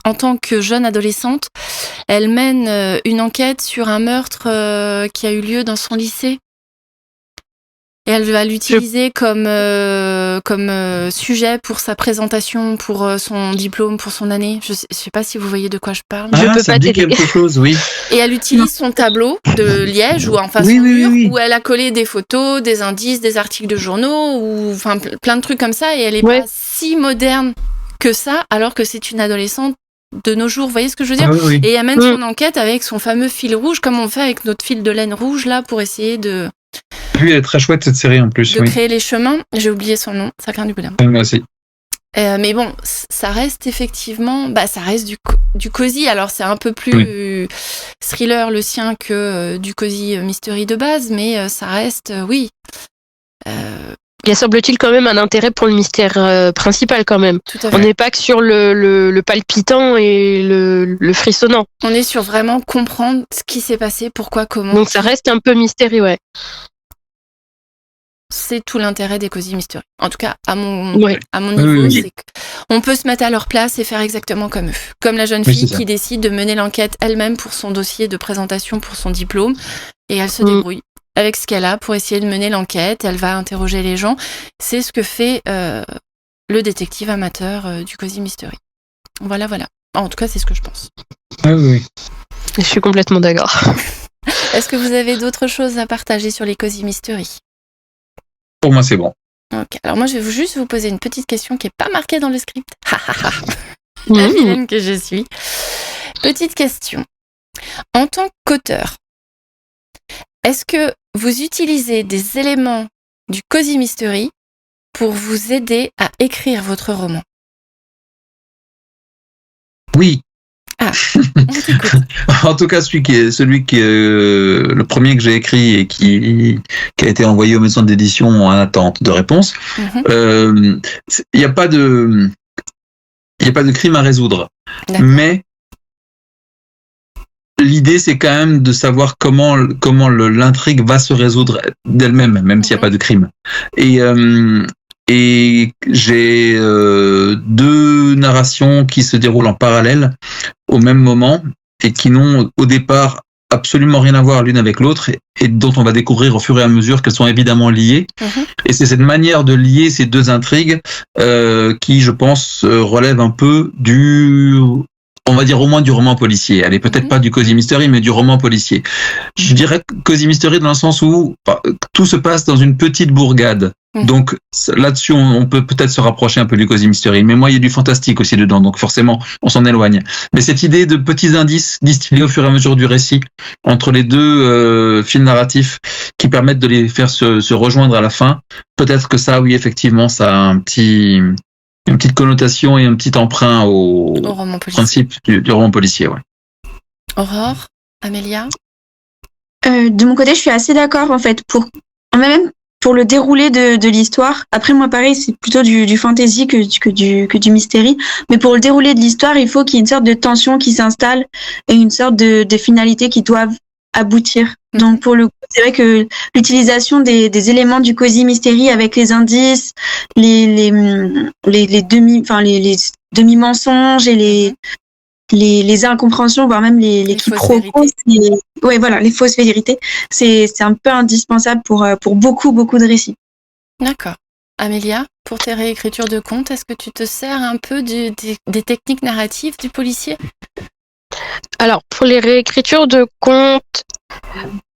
En tant que jeune adolescente, elle mène une enquête sur un meurtre qui a eu lieu dans son lycée. Et elle va l'utiliser comme sujet pour sa présentation, pour son diplôme, pour son année. Je sais pas si vous voyez de quoi je parle. Je peux pas t'aider. Quelque chose, oui. Et elle utilise son tableau de liège ou enfin son mur où elle a collé des photos, des indices, des articles de journaux ou enfin plein de trucs comme ça. Et elle est pas si moderne que ça, alors que c'est une adolescente de nos jours. Vous voyez ce que je veux dire? Oui. Et elle mène son enquête avec son fameux fil rouge, comme on fait avec notre fil de laine rouge, là, pour essayer de Lui, elle est très chouette, cette série, en plus. créer les chemins. J'ai oublié son nom, Sacrin du Boudin. Moi aussi. Mais bon, ça reste effectivement, ça reste du cosy. Alors c'est un peu plus thriller le sien que du cosy mystery de base, mais ça reste, oui. Il y a semble-t-il quand même un intérêt pour le mystère principal quand même. Tout à fait. On n'est pas que sur le palpitant et le frissonnant. On est sur vraiment comprendre ce qui s'est passé, pourquoi, comment. Donc ça reste un peu mystérieux, ouais. C'est tout l'intérêt des cosy mystery. En tout cas, à mon niveau, Oui. c'est qu'on peut se mettre à leur place et faire exactement comme eux. Comme la jeune fille qui décide de mener l'enquête elle-même pour son dossier de présentation pour son diplôme. Et elle se débrouille avec ce qu'elle a pour essayer de mener l'enquête. Elle va interroger les gens. C'est ce que fait le détective amateur du cosy mystery. Voilà. En tout cas, c'est ce que je pense. Oui. Je suis complètement d'accord. Est-ce que vous avez d'autres choses à partager sur les cosy mystery? Pour moi, c'est bon. Ok, alors moi je vais juste vous poser une petite question qui n'est pas marquée dans le script. La vilaine que je suis. Petite question. En tant qu'auteur, est-ce que vous utilisez des éléments du cosy mystery pour vous aider à écrire votre roman? Oui. Ah, on t'écoute. En tout cas, celui qui le premier que j'ai écrit et qui a été envoyé aux maisons d'édition en attente de réponse. Il n'y a pas de crime à résoudre. D'accord. Mais l'idée, c'est quand même de savoir comment l'intrigue va se résoudre d'elle-même, même s'il n'y a pas de crime. Et j'ai 2 narrations qui se déroulent en parallèle au même moment et qui n'ont au départ absolument rien à voir l'une avec l'autre et dont on va découvrir au fur et à mesure qu'elles sont évidemment liées. Et c'est cette manière de lier ces 2 intrigues qui, je pense, relève un peu on va dire au moins du roman policier. Elle est peut-être pas du cosy mystery, mais du roman policier. Je dirais cosy mystery dans le sens où tout se passe dans une petite bourgade. Donc là-dessus, on peut peut-être se rapprocher un peu du cosy mystery. Mais moi, il y a du fantastique aussi dedans, donc forcément, on s'en éloigne. Mais cette idée de petits indices distillés au fur et à mesure du récit entre les 2 fils narratifs qui permettent de les faire se rejoindre à la fin, peut-être que ça, oui, effectivement, ça a une petite connotation et un petit emprunt au roman policier. Principe du roman policier. Ouais. Aurore, Amélia? De mon côté, je suis assez d'accord en fait même pour le déroulé de l'histoire. Après, moi, pareil, c'est plutôt du fantasy que du mystérie. Mais pour le déroulé de l'histoire, il faut qu'il y ait une sorte de tension qui s'installe et une sorte de finalité qui doivent aboutir. Donc, pour le coup, c'est vrai que l'utilisation des éléments du cosy mystery avec les indices, les demi-mensonges et les incompréhensions, voire même les quiproquos, les fausses vérités, c'est un peu indispensable pour beaucoup de récits. D'accord. Amélia, pour tes réécritures de contes, est-ce que tu te sers un peu des techniques narratives du policier? Alors, pour les réécritures de contes,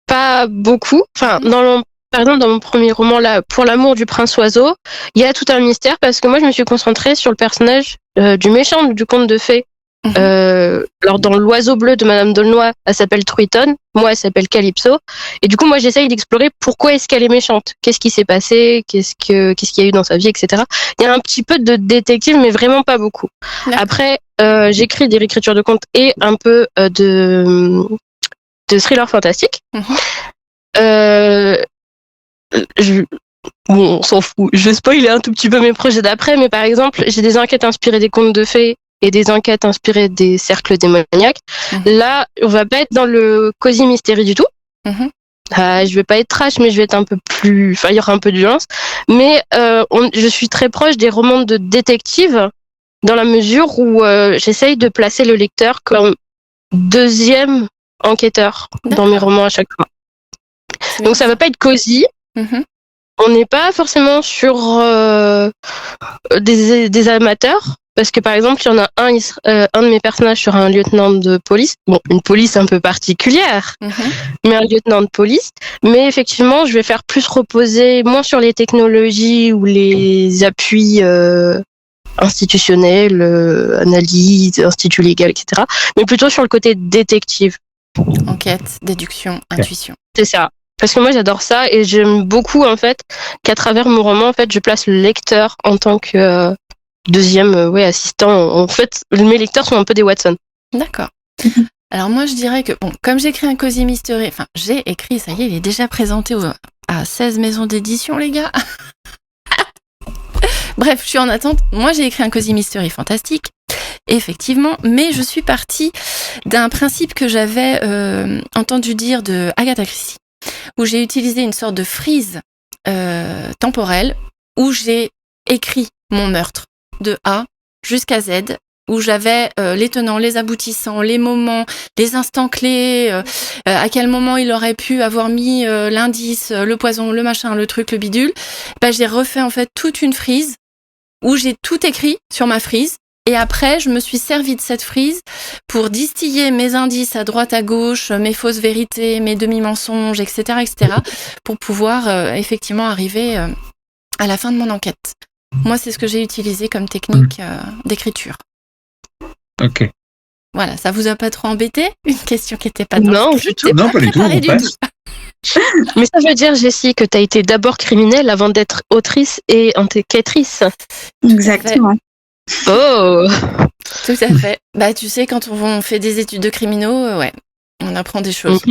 pas beaucoup. Enfin, par exemple, dans mon premier roman, là, Pour l'amour du prince oiseau, il y a tout un mystère parce que moi, je me suis concentrée sur le personnage du méchant du conte de fées. Alors, dans L'oiseau bleu de Madame D'aulnoy, elle s'appelle Truitonne. Moi, elle s'appelle Calypso. Et du coup, moi, j'essaye d'explorer pourquoi est-ce qu'elle est méchante. Qu'est-ce qui s'est passé? Qu'est-ce qu'il y a eu dans sa vie, etc. Il y a un petit peu de détective, mais vraiment pas beaucoup. D'accord. Après, j'écris des réécritures de contes et un peu de thriller fantastique. Bon, on s'en fout. Je vais spoiler un tout petit peu mes projets d'après, mais par exemple, j'ai des enquêtes inspirées des contes de fées et des enquêtes inspirées des cercles démoniaques. Là, on va pas être dans le cosy mystery du tout. Je vais pas être trash, mais je vais être un peu plus... Enfin, il y aura un peu de violence. Mais je suis très proche des romans de détective dans la mesure où j'essaye de placer le lecteur comme deuxième enquêteur dans mes romans à chaque fois. Donc ça va pas être cosy. On n'est pas forcément sur des amateurs. Parce que par exemple, il y en a un de mes personnages sur un lieutenant de police. Bon, une police un peu particulière, mais un lieutenant de police. Mais effectivement, je vais faire plus reposer moins sur les technologies ou les appuis institutionnelle, analyse, institut légal, etc. Mais plutôt sur le côté détective. Enquête, déduction, intuition. C'est ça. Parce que moi, j'adore ça et j'aime beaucoup, en fait, qu'à travers mon roman, en fait, je place le lecteur en tant que deuxième assistant. En fait, mes lecteurs sont un peu des Watson. D'accord. Alors moi, je dirais que, bon, comme j'écris un Cozy Mystery, enfin, j'ai écrit, ça y est, il est déjà présenté à 16 maisons d'édition, les gars. Bref, je suis en attente. Moi, j'ai écrit un Cozy Mystery fantastique, effectivement, mais je suis partie d'un principe que j'avais entendu dire de Agatha Christie, où j'ai utilisé une sorte de frise temporelle, où j'ai écrit mon meurtre de A jusqu'à Z, où j'avais les tenants, les aboutissants, les moments, les instants clés, à quel moment il aurait pu avoir mis l'indice, le poison, le machin, le truc, le bidule. J'ai refait en fait toute une frise où j'ai tout écrit sur ma frise. Et après, je me suis servi de cette frise pour distiller mes indices à droite, à gauche, mes fausses vérités, mes demi-mensonges, etc., pour pouvoir effectivement arriver à la fin de mon enquête. Moi, c'est ce que j'ai utilisé comme technique d'écriture. Ok. Voilà, ça vous a pas trop embêté? Une question qui était pas dans Non, le du script, tout. c'est Non, pas du tout, préparé on du passe. tout. Mais ça veut dire, Jessie, que tu as été d'abord criminelle avant d'être autrice et enquêtrice. Exactement. Oh! Tout à fait. Tu sais, quand on fait des études de criminaux, ouais, on apprend des choses.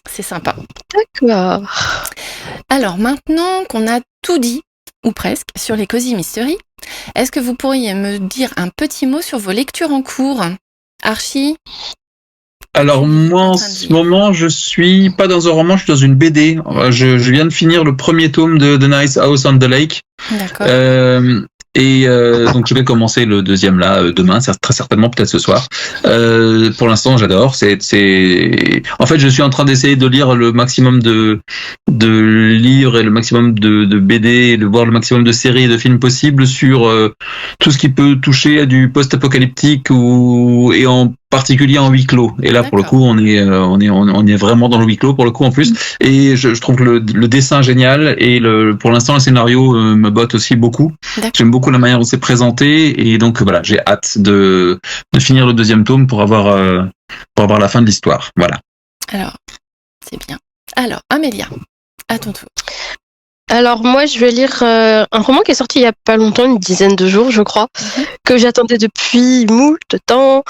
C'est sympa. D'accord. Alors, maintenant qu'on a tout dit, ou presque, sur les Cozy Mystery, est-ce que vous pourriez me dire un petit mot sur vos lectures en cours? Archie? Alors moi en ce moment je suis pas dans un roman, je suis dans une BD. Je viens de finir le premier tome de The Nice House on the Lake. D'accord. Donc je vais commencer le deuxième là demain, très certainement, peut-être ce soir. Pour l'instant j'adore. En fait je suis en train d'essayer de lire le maximum de livres et le maximum de BD, de voir le maximum de séries et de films possibles sur tout ce qui peut toucher à du post-apocalyptique et en particulier en huis clos. Et là, pour le coup, on est vraiment dans le huis clos pour le coup en plus. Et je trouve que le dessin génial et pour l'instant le scénario me botte aussi beaucoup. J'aime beaucoup la manière dont c'est présenté et donc voilà, j'ai hâte de finir le deuxième tome pour avoir la fin de l'histoire. Voilà. Alors, c'est bien. Alors, Amélia, à ton tour. Alors moi, je vais lire un roman qui est sorti il y a pas longtemps, une dizaine de jours, je crois, que j'attendais depuis moult temps,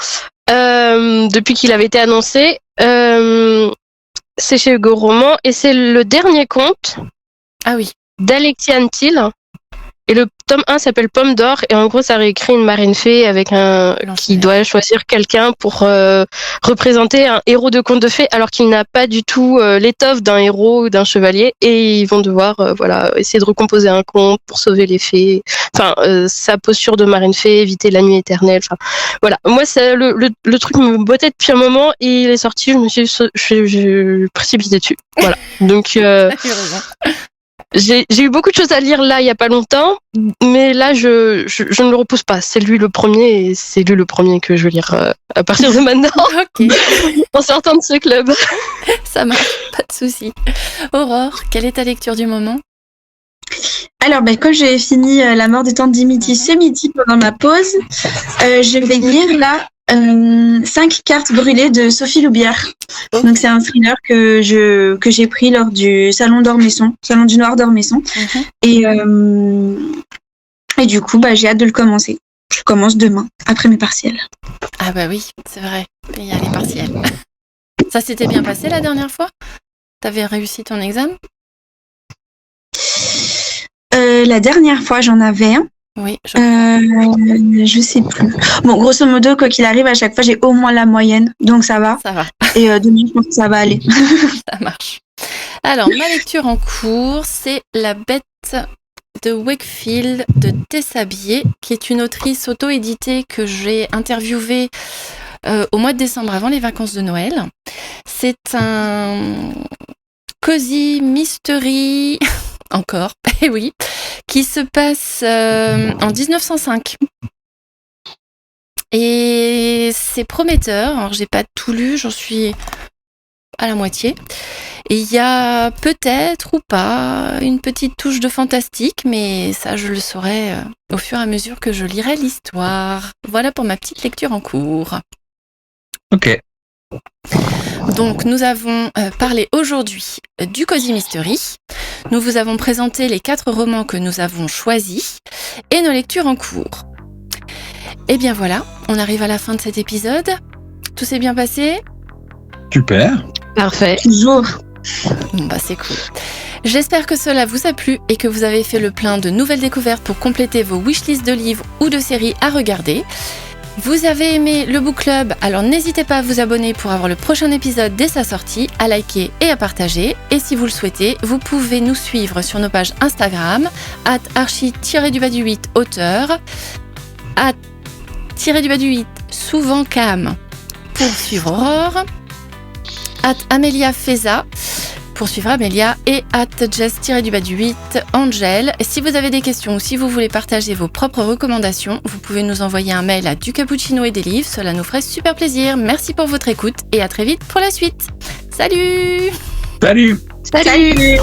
depuis qu'il avait été annoncé. C'est chez Hugo Roman et c'est le dernier conte d'Alexiane Thiel. Et le tome 1 s'appelle Pomme d'or et en gros ça réécrit une marine fée avec qui doit choisir quelqu'un pour représenter un héros de conte de fées alors qu'il n'a pas du tout l'étoffe d'un héros ou d'un chevalier et ils vont devoir essayer de recomposer un conte pour sauver les fées. Enfin sa posture de marine fée, éviter la nuit éternelle. Enfin voilà, moi c'est le truc me bottait depuis un moment et il est sorti, je me suis précipitée dessus. Voilà. Donc j'ai eu beaucoup de choses à lire là il y a pas longtemps, mais là je ne le repousse pas. C'est lui le premier et c'est lui le premier que je vais lire à partir de maintenant. En sortant de ce club. Ça marche, pas de souci. Aurore, quelle est ta lecture du moment? Alors, quand j'ai fini La mort de Tante Dimity ce midi pendant ma pause, je vais lire là 5 cartes brûlées de Sophie Loubière. Okay. Donc c'est un thriller que j'ai pris lors du salon du Noir d'Ormesson. Et du coup j'ai hâte de le commencer. Je commence demain après mes partiels. Ah bah oui, c'est vrai, il y a les partiels. Ça s'était bien passé la dernière fois? T'avais réussi ton examen? La dernière fois j'en avais un. Oui, je sais plus. Bon, grosso modo, quoi qu'il arrive, à chaque fois, j'ai au moins la moyenne, donc ça va. Ça va. Et demain, je pense que ça va aller. Ça marche. Alors, ma lecture en cours, c'est La Bête de Wakefield de Tessa Bier, qui est une autrice auto-éditée que j'ai interviewée au mois de décembre avant les vacances de Noël. C'est un Cozy Mystery, encore, eh oui, qui se passe en 1905. Et c'est prometteur. Alors, j'ai pas tout lu, j'en suis à la moitié. Et il y a peut-être ou pas une petite touche de fantastique, mais ça je le saurai au fur et à mesure que je lirai l'histoire. Voilà pour ma petite lecture en cours. Ok. Donc nous avons parlé aujourd'hui du Cozy Mystery. Nous vous avons présenté les 4 romans que nous avons choisis et nos lectures en cours. Et bien voilà, on arrive à la fin de cet épisode. Tout s'est bien passé ? Super. Parfait. Toujours. Bon bah c'est cool. J'espère que cela vous a plu et que vous avez fait le plein de nouvelles découvertes pour compléter vos wishlists de livres ou de séries à regarder. Vous avez aimé le book club, alors n'hésitez pas à vous abonner pour avoir le prochain épisode dès sa sortie, à liker et à partager. Et si vous le souhaitez, vous pouvez nous suivre sur nos pages Instagram, @archi-8 auteur, @-8 souvent cam pour suivre Aurore, @Amélia Feza pour suivre Amélia et @Jess-8 Angel. Et si vous avez des questions ou si vous voulez partager vos propres recommandations, vous pouvez nous envoyer un mail à Du Cappuccino et des Livres, cela nous ferait super plaisir. Merci pour votre écoute et à très vite pour la suite. Salut! Salut. Salut.